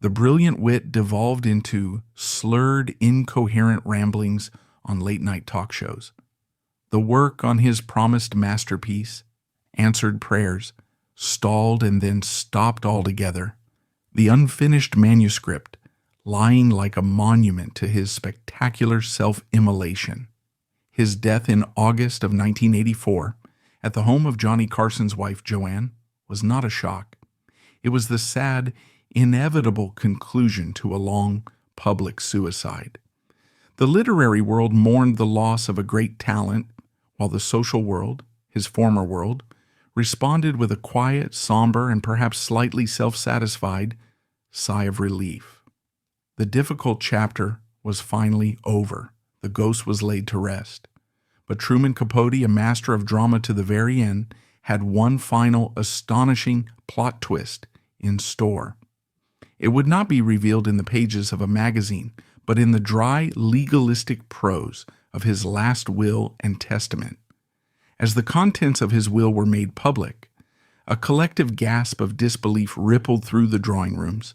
A: The brilliant wit devolved into slurred, incoherent ramblings on late-night talk shows. The work on his promised masterpiece, Answered Prayers, stalled and then stopped altogether. The unfinished manuscript, lying like a monument to his spectacular self-immolation. His death in August of 1984, at the home of Johnny Carson's wife, Joanne, was not a shock. It was the sad, inevitable conclusion to a long, public suicide. The literary world mourned the loss of a great talent, while the social world, his former world, responded with a quiet, somber, and perhaps slightly self-satisfied sigh of relief. The difficult chapter was finally over. The ghost was laid to rest. But Truman Capote, a master of drama to the very end, had one final astonishing plot twist in store. It would not be revealed in the pages of a magazine, but in the dry, legalistic prose of his last will and testament. As the contents of his will were made public, a collective gasp of disbelief rippled through the drawing rooms,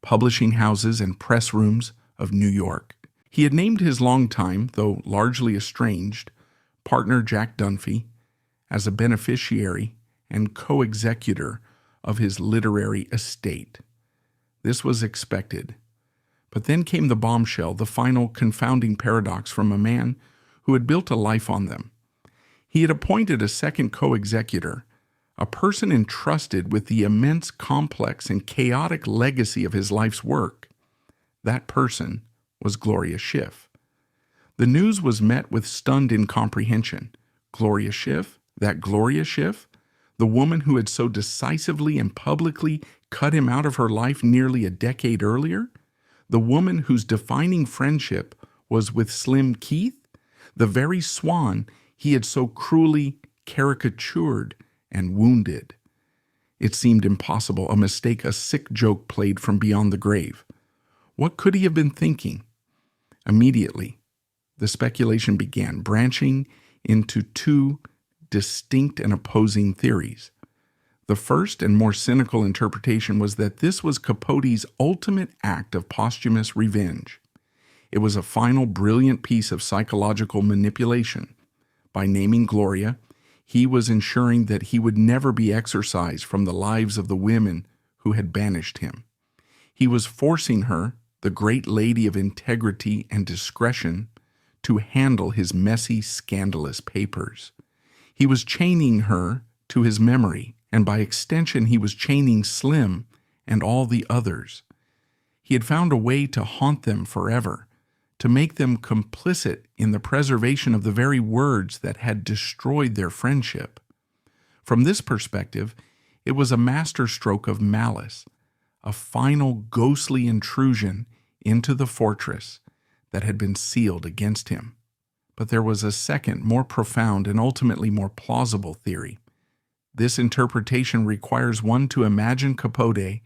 A: publishing houses, and press rooms of New York. He had named his longtime, though largely estranged, partner Jack Dunphy as a beneficiary and co-executor of his literary estate. This was expected. But then came the bombshell, the final confounding paradox from a man who had built a life on them. He had appointed a second co-executor, a person entrusted with the immense, complex, and chaotic legacy of his life's work. That person was Gloria Schiff. The news was met with stunned incomprehension. Gloria Schiff? That Gloria Schiff? The woman who had so decisively and publicly cut him out of her life nearly a decade earlier? The woman whose defining friendship was with Slim Keith? The very swan he had so cruelly caricatured and wounded. It seemed impossible, a mistake, a sick joke played from beyond the grave. What could he have been thinking? Immediately, the speculation began, branching into two distinct and opposing theories. The first and more cynical interpretation was that this was Capote's ultimate act of posthumous revenge. It was a final brilliant piece of psychological manipulation. By naming Gloria, he was ensuring that he would never be exorcised from the lives of the women who had banished him. He was forcing her, the great lady of integrity and discretion, to handle his messy, scandalous papers. He was chaining her to his memory, and by extension he was chaining Slim and all the others. He had found a way to haunt them forever, to make them complicit in the preservation of the very words that had destroyed their friendship. From this perspective, it was a masterstroke of malice, a final ghostly intrusion into the fortress that had been sealed against him. But there was a second, more profound and ultimately more plausible theory. This interpretation requires one to imagine Capote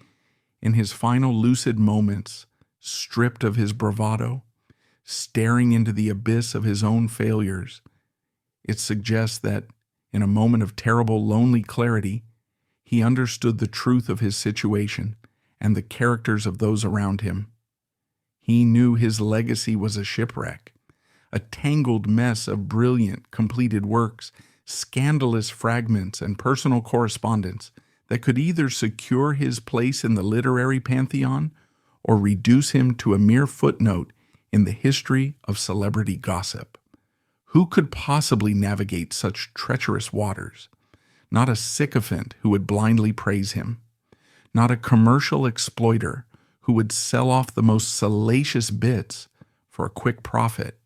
A: in his final lucid moments, stripped of his bravado, staring into the abyss of his own failures. It suggests that, in a moment of terrible, lonely clarity, he understood the truth of his situation and the characters of those around him. He knew his legacy was a shipwreck, a tangled mess of brilliant, completed works, scandalous fragments, and personal correspondence that could either secure his place in the literary pantheon or reduce him to a mere footnote in the history of celebrity gossip. Who could possibly navigate such treacherous waters? Not a sycophant who would blindly praise him. Not a commercial exploiter who would sell off the most salacious bits for a quick profit.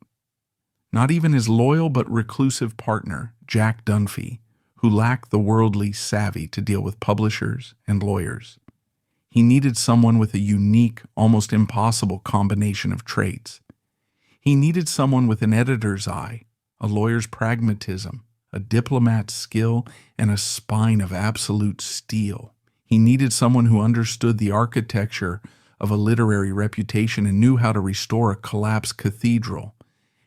A: Not even his loyal but reclusive partner, Jack Dunphy, who lacked the worldly savvy to deal with publishers and lawyers. He needed someone with a unique, almost impossible combination of traits. He needed someone with an editor's eye, a lawyer's pragmatism, a diplomat's skill, and a spine of absolute steel. He needed someone who understood the architecture of a literary reputation and knew how to restore a collapsed cathedral.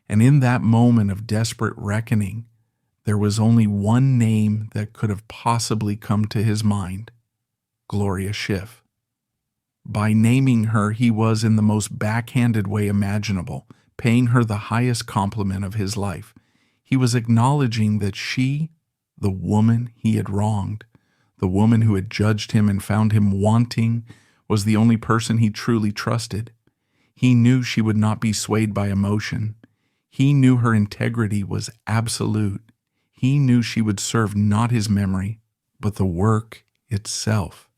A: And in that moment of desperate reckoning, there was only one name that could have possibly come to his mind: Gloria Schiff. By naming her, he was, in the most backhanded way imaginable, paying her the highest compliment of his life. He was acknowledging that she, the woman he had wronged, the woman who had judged him and found him wanting, was the only person he truly trusted. He knew she would not be swayed by emotion. He knew her integrity was absolute. He knew she would serve not his memory, but the work itself.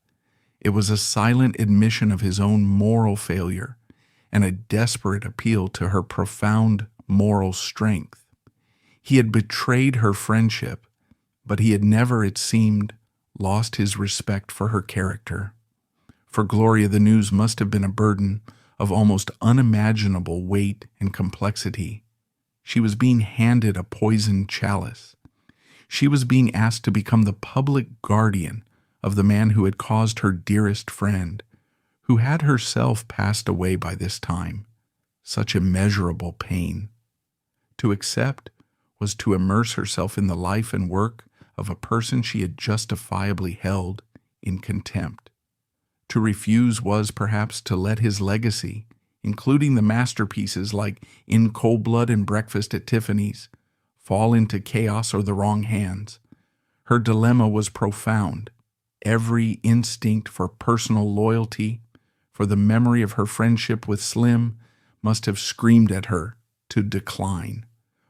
A: It was a silent admission of his own moral failure and a desperate appeal to her profound moral strength. He had betrayed her friendship, but he had never, it seemed, lost his respect for her character. For Gloria, the news must have been a burden of almost unimaginable weight and complexity. She was being handed a poisoned chalice. She was being asked to become the public guardian of the man who had caused her dearest friend, who had herself passed away by this time, such immeasurable pain. To accept was to immerse herself in the life and work of a person she had justifiably held in contempt. To refuse was, perhaps, to let his legacy, including the masterpieces like In Cold Blood and Breakfast at Tiffany's, fall into chaos or the wrong hands. Her dilemma was profound. Every instinct for personal loyalty, for the memory of her friendship with Slim, must have screamed at her to decline.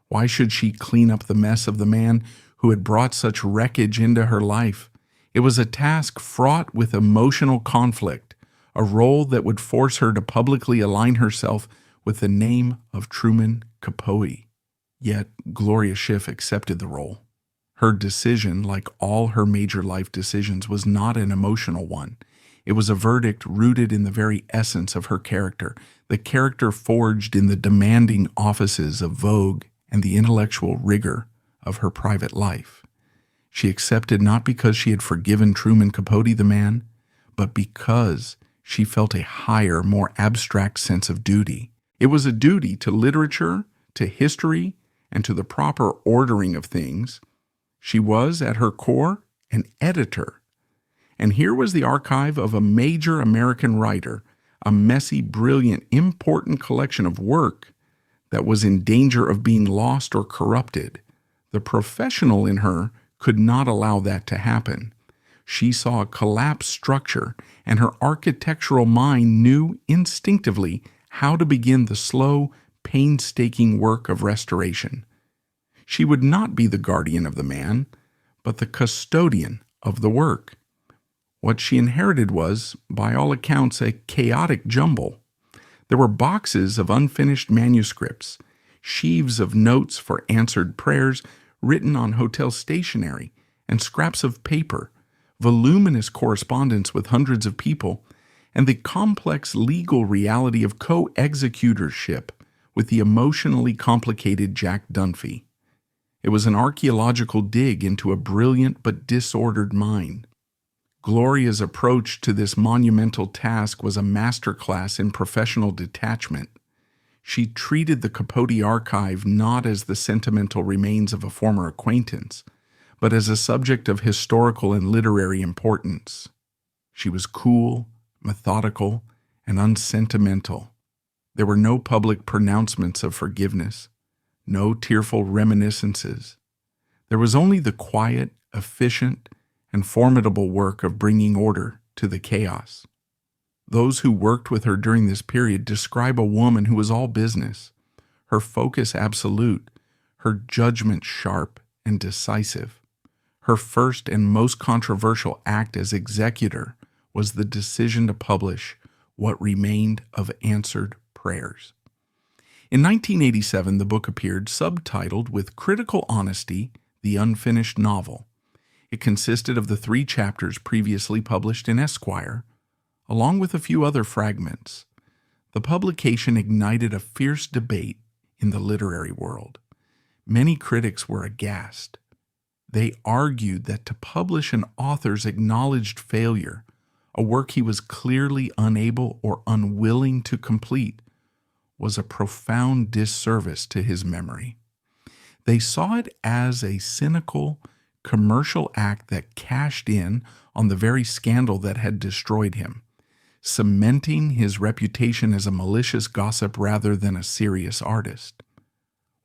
A: Why should she clean up the mess of the man who had brought such wreckage into her life? It was a task fraught with emotional conflict, a role that would force her to publicly align herself with the name of Truman Capote. Yet Gloria Schiff accepted the role. Her decision, like all her major life decisions, was not an emotional one. It was a verdict rooted in the very essence of her character, the character forged in the demanding offices of Vogue and the intellectual rigor of her private life. She accepted not because she had forgiven Truman Capote the man, but because she felt a higher, more abstract sense of duty. It was a duty to literature, to history, and to the proper ordering of things. She was, at her core, an editor, And here was the archive of a major American writer, a messy, brilliant, important collection of work that was in danger of being lost or corrupted. The professional in her could not allow that to happen. She saw a collapsed structure, and her architectural mind knew instinctively how to begin the slow, painstaking work of restoration. She would not be the guardian of the man, but the custodian of the work. What she inherited was, by all accounts, a chaotic jumble. There were boxes of unfinished manuscripts, sheaves of notes for answered prayers written on hotel stationery, and scraps of paper, voluminous correspondence with hundreds of people, and the complex legal reality of co-executorship with the emotionally complicated Jack Dunphy. It was an archaeological dig into a brilliant but disordered mind. Gloria's approach to this monumental task was a masterclass in professional detachment. She treated the Capote archive not as the sentimental remains of a former acquaintance, but as a subject of historical and literary importance. She was cool, methodical, and unsentimental. There were no public pronouncements of forgiveness, no tearful reminiscences. There was only the quiet, efficient, and formidable work of bringing order to the chaos. Those who worked with her during this period describe a woman who was all business, her focus absolute, her judgment sharp and decisive. Her first and most controversial act as executor was the decision to publish what remained of answered prayers. In 1987, the book appeared subtitled with critical honesty, The Unfinished Novel. It consisted of the 3 chapters previously published in Esquire, along with a few other fragments. The publication ignited a fierce debate in the literary world. Many critics were aghast. They argued that to publish an author's acknowledged failure, a work he was clearly unable or unwilling to complete, was a profound disservice to his memory. They saw it as a cynical, commercial act that cashed in on the very scandal that had destroyed him, cementing his reputation as a malicious gossip rather than a serious artist.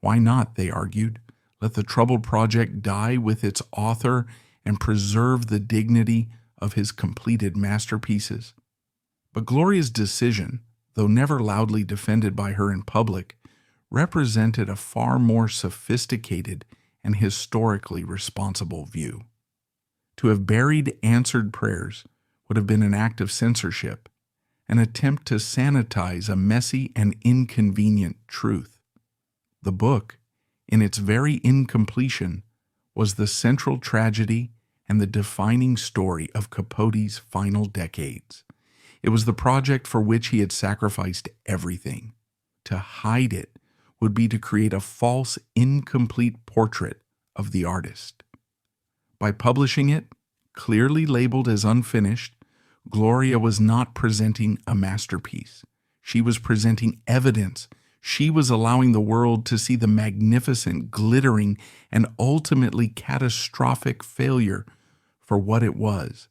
A: Why not, they argued, let the troubled project die with its author and preserve the dignity of his completed masterpieces? But Gloria's decision, though never loudly defended by her in public, represented a far more sophisticated and historically responsible view. To have buried answered prayers would have been an act of censorship, an attempt to sanitize a messy and inconvenient truth. The book, in its very incompletion, was the central tragedy and the defining story of Capote's final decades. It was the project for which he had sacrificed everything. To hide it would be to create a false, incomplete portrait of the artist. By publishing it, clearly labeled as unfinished, Gloria was not presenting a masterpiece. She was presenting evidence. She was allowing the world to see the magnificent, glittering, and ultimately catastrophic failure for what it was.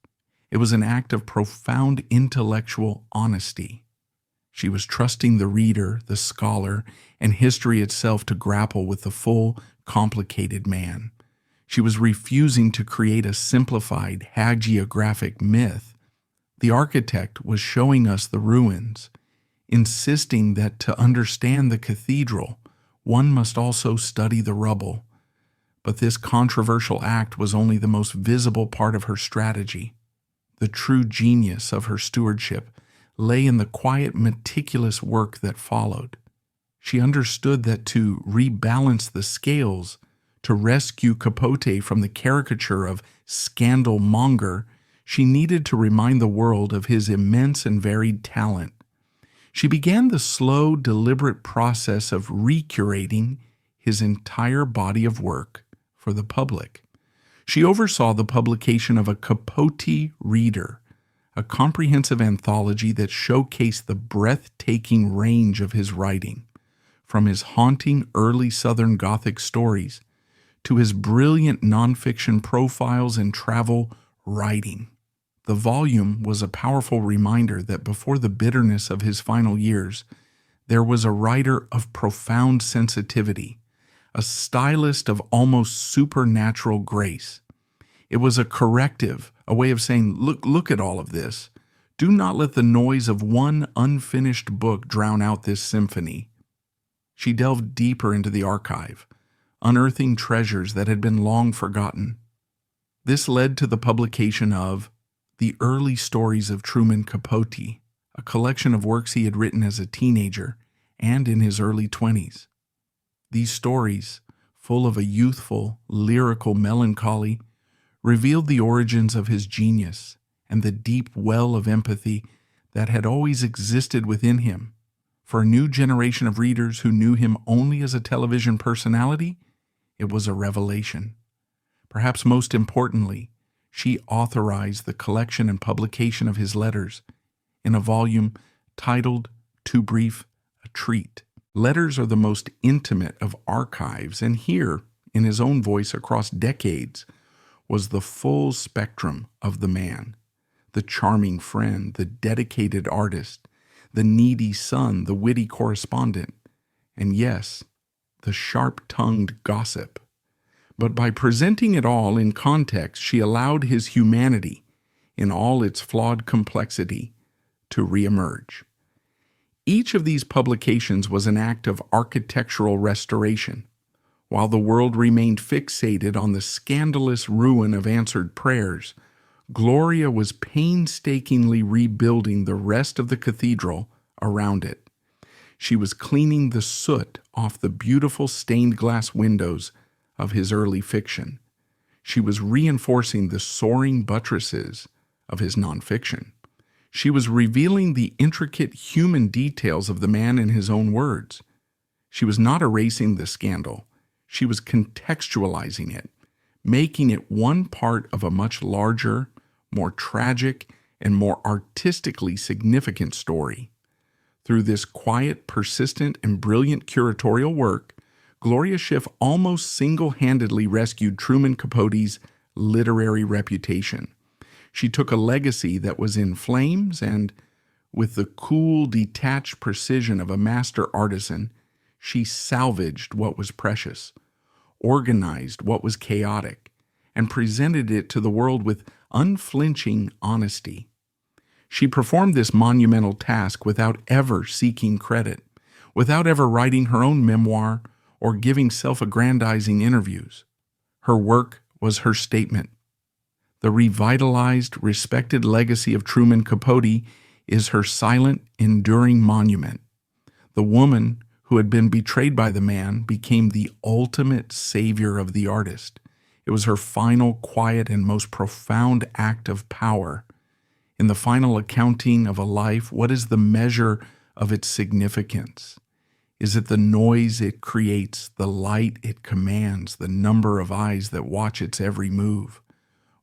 A: It was an act of profound intellectual honesty. She was trusting the reader, the scholar, and history itself to grapple with the full, complicated man. She was refusing to create a simplified, hagiographic myth. The architect was showing us the ruins, insisting that to understand the cathedral, one must also study the rubble. But this controversial act was only the most visible part of her strategy. The true genius of her stewardship lay in the quiet, meticulous work that followed. She understood that to rebalance the scales, to rescue Capote from the caricature of scandal monger, she needed to remind the world of his immense and varied talent. She began the slow, deliberate process of recurating his entire body of work for the public. She oversaw the publication of a Capote Reader, a comprehensive anthology that showcased the breathtaking range of his writing, from his haunting early Southern Gothic stories to his brilliant nonfiction profiles and travel writing. The volume was a powerful reminder that before the bitterness of his final years, there was a writer of profound sensitivity, a stylist of almost supernatural grace. It was a corrective, a way of saying, look at all of this. Do not let the noise of one unfinished book drown out this symphony. She delved deeper into the archive, unearthing treasures that had been long forgotten. This led to the publication of The Early Stories of Truman Capote, a collection of works he had written as a teenager and in his early 20s. These stories, full of a youthful, lyrical melancholy, revealed the origins of his genius and the deep well of empathy that had always existed within him. For a new generation of readers who knew him only as a television personality, it was a revelation. Perhaps most importantly, she authorized the collection and publication of his letters in a volume titled Too Brief a Treat. Letters are the most intimate of archives, and here, in his own voice across decades, was the full spectrum of the man, the charming friend, the dedicated artist, the needy son, the witty correspondent, and yes, the sharp-tongued gossip. But by presenting it all in context, she allowed his humanity, in all its flawed complexity, to reemerge. Each of these publications was an act of architectural restoration. While the world remained fixated on the scandalous ruin of answered prayers, Gloria was painstakingly rebuilding the rest of the cathedral around it. She was cleaning the soot off the beautiful stained glass windows of his early fiction. She was reinforcing the soaring buttresses of his nonfiction. She was revealing the intricate human details of the man in his own words. She was not erasing the scandal. She was contextualizing it, making it one part of a much larger, more tragic, and more artistically significant story. Through this quiet, persistent, and brilliant curatorial work, Gloria Schiff almost single-handedly rescued Truman Capote's literary reputation. She took a legacy that was in flames and, with the cool, detached precision of a master artisan, she salvaged what was precious, organized what was chaotic, and presented it to the world with unflinching honesty. She performed this monumental task without ever seeking credit, without ever writing her own memoir or giving self-aggrandizing interviews. Her work was her statement. The revitalized, respected legacy of Truman Capote is her silent, enduring monument. The woman who had been betrayed by the man became the ultimate savior of the artist. It was her final, quiet, and most profound act of power. In the final accounting of a life, what is the measure of its significance? Is it the noise it creates, the light it commands, the number of eyes that watch its every move?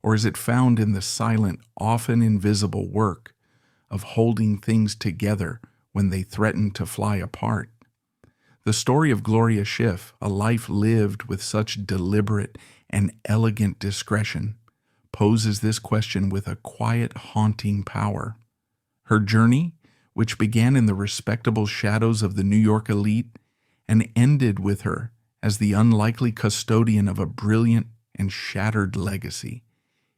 A: Or is it found in the silent, often invisible work of holding things together when they threaten to fly apart? The story of Gloria Schiff, a life lived with such deliberate and elegant discretion, poses this question with a quiet, haunting power. Her journey, which began in the respectable shadows of the New York elite and ended with her as the unlikely custodian of a brilliant and shattered legacy,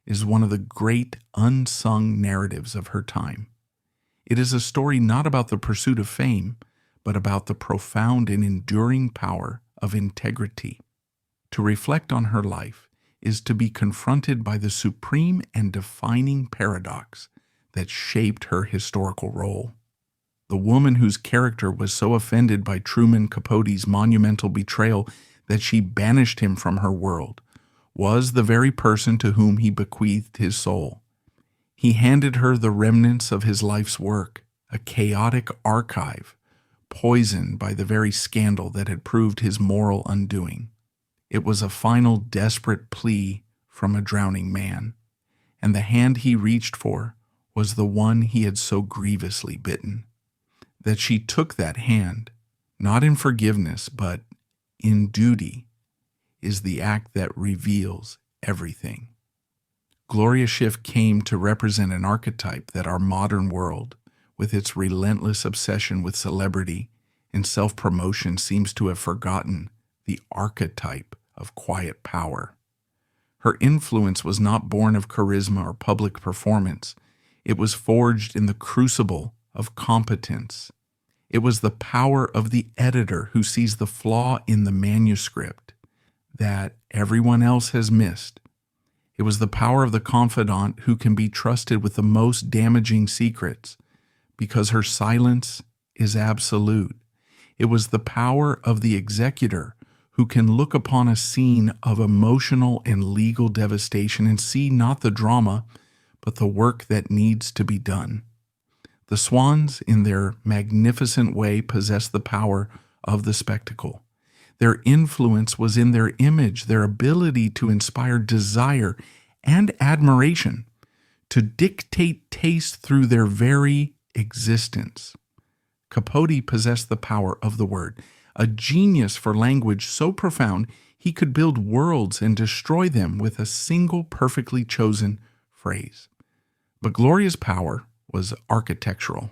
A: is one of the great unsung narratives of her time. It is a story not about the pursuit of fame, but about the profound and enduring power of integrity. To reflect on her life is to be confronted by the supreme and defining paradox that shaped her historical role. The woman whose character was so offended by Truman Capote's monumental betrayal that she banished him from her world was the very person to whom he bequeathed his soul. He handed her the remnants of his life's work, a chaotic archive, poisoned by the very scandal that had proved his moral undoing. It was a final desperate plea from a drowning man, and the hand he reached for was the one he had so grievously bitten. That she took that hand, not in forgiveness, but in duty, is the act that reveals everything. Gloria Schiff came to represent an archetype that our modern world, with its relentless obsession with celebrity and self-promotion, seems to have forgotten: the archetype of quiet power. Her influence was not born of charisma or public performance. It was forged in the crucible of competence. It was the power of the editor who sees the flaw in the manuscript that everyone else has missed. It was the power of the confidant who can be trusted with the most damaging secrets because her silence is absolute. It was the power of the executor who can look upon a scene of emotional and legal devastation and see not the drama, but the work that needs to be done. The Swans, in their magnificent way, possessed the power of the spectacle. Their influence was in their image, their ability to inspire desire and admiration, to dictate taste through their very existence. Capote possessed the power of the word, a genius for language so profound he could build worlds and destroy them with a single perfectly chosen phrase. But Gloria's power was architectural.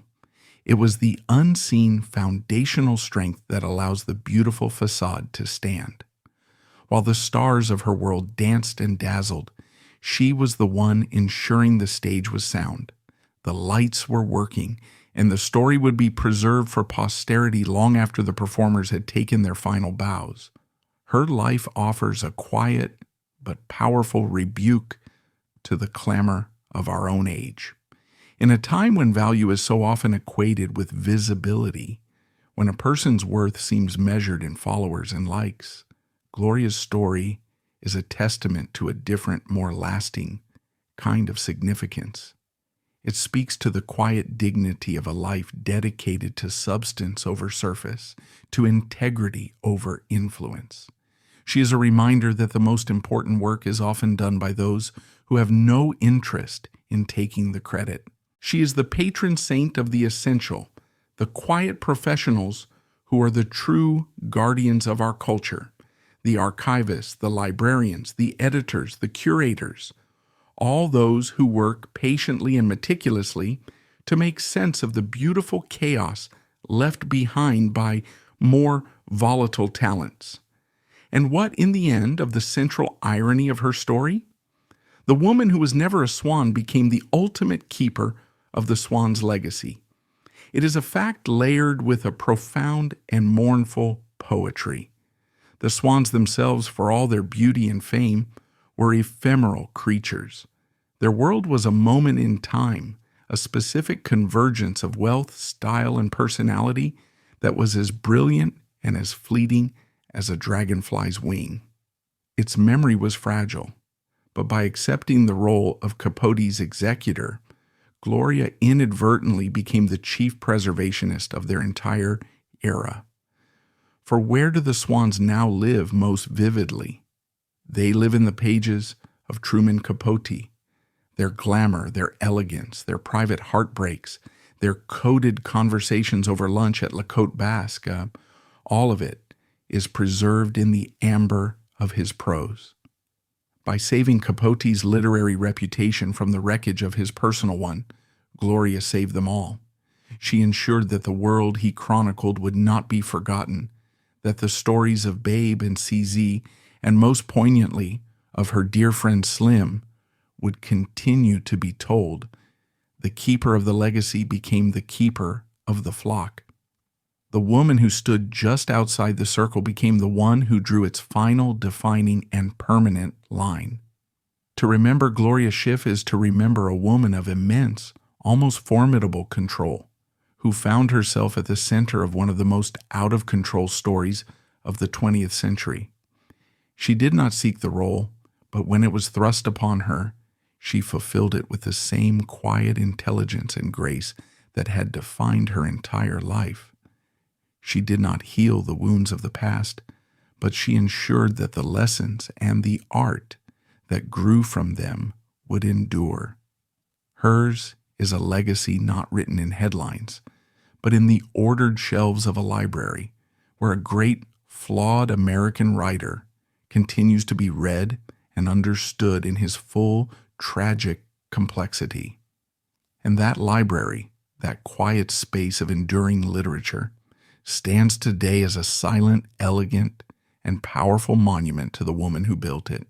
A: It was the unseen foundational strength that allows the beautiful facade to stand. While the stars of her world danced and dazzled, she was the one ensuring the stage was sound. The lights were working, and the story would be preserved for posterity long after the performers had taken their final bows. Her life offers a quiet but powerful rebuke to the clamor of our own age. In a time when value is so often equated with visibility, when a person's worth seems measured in followers and likes, Gloria's story is a testament to a different, more lasting kind of significance. It speaks to the quiet dignity of a life dedicated to substance over surface, to integrity over influence. She is a reminder that the most important work is often done by those who have no interest in taking the credit. She is the patron saint of the essential, the quiet professionals who are the true guardians of our culture, the archivists, the librarians, the editors, the curators, all those who work patiently and meticulously to make sense of the beautiful chaos left behind by more volatile talents. And what, in the end, of the central irony of her story? The woman who was never a swan became the ultimate keeper of the swan's legacy. It is a fact layered with a profound and mournful poetry. The swans themselves, for all their beauty and fame, were ephemeral creatures. Their world was a moment in time, a specific convergence of wealth, style, and personality that was as brilliant and as fleeting as a dragonfly's wing. Its memory was fragile, but by accepting the role of Capote's executor, Gloria inadvertently became the chief preservationist of their entire era. For where do the swans now live most vividly? They live in the pages of Truman Capote. Their glamour, their elegance, their private heartbreaks, their coded conversations over lunch at La Côte Basque, all of it is preserved in the amber of his prose. By saving Capote's literary reputation from the wreckage of his personal one, Gloria saved them all. She ensured that the world he chronicled would not be forgotten, that the stories of Babe and CZ, and most poignantly of her dear friend Slim, would continue to be told. The keeper of the legacy became the keeper of the flock. The woman who stood just outside the circle became the one who drew its final, defining, and permanent line. To remember Gloria Schiff is to remember a woman of immense, almost formidable control, who found herself at the center of one of the most out-of-control stories of the 20th century. She did not seek the role, but when it was thrust upon her, she fulfilled it with the same quiet intelligence and grace that had defined her entire life. She did not heal the wounds of the past, but she ensured that the lessons and the art that grew from them would endure. Hers is a legacy not written in headlines, but in the ordered shelves of a library, where a great, flawed American writer continues to be read and understood in his full tragic complexity. And that library, that quiet space of enduring literature, stands today as a silent, elegant, and powerful monument to the woman who built it.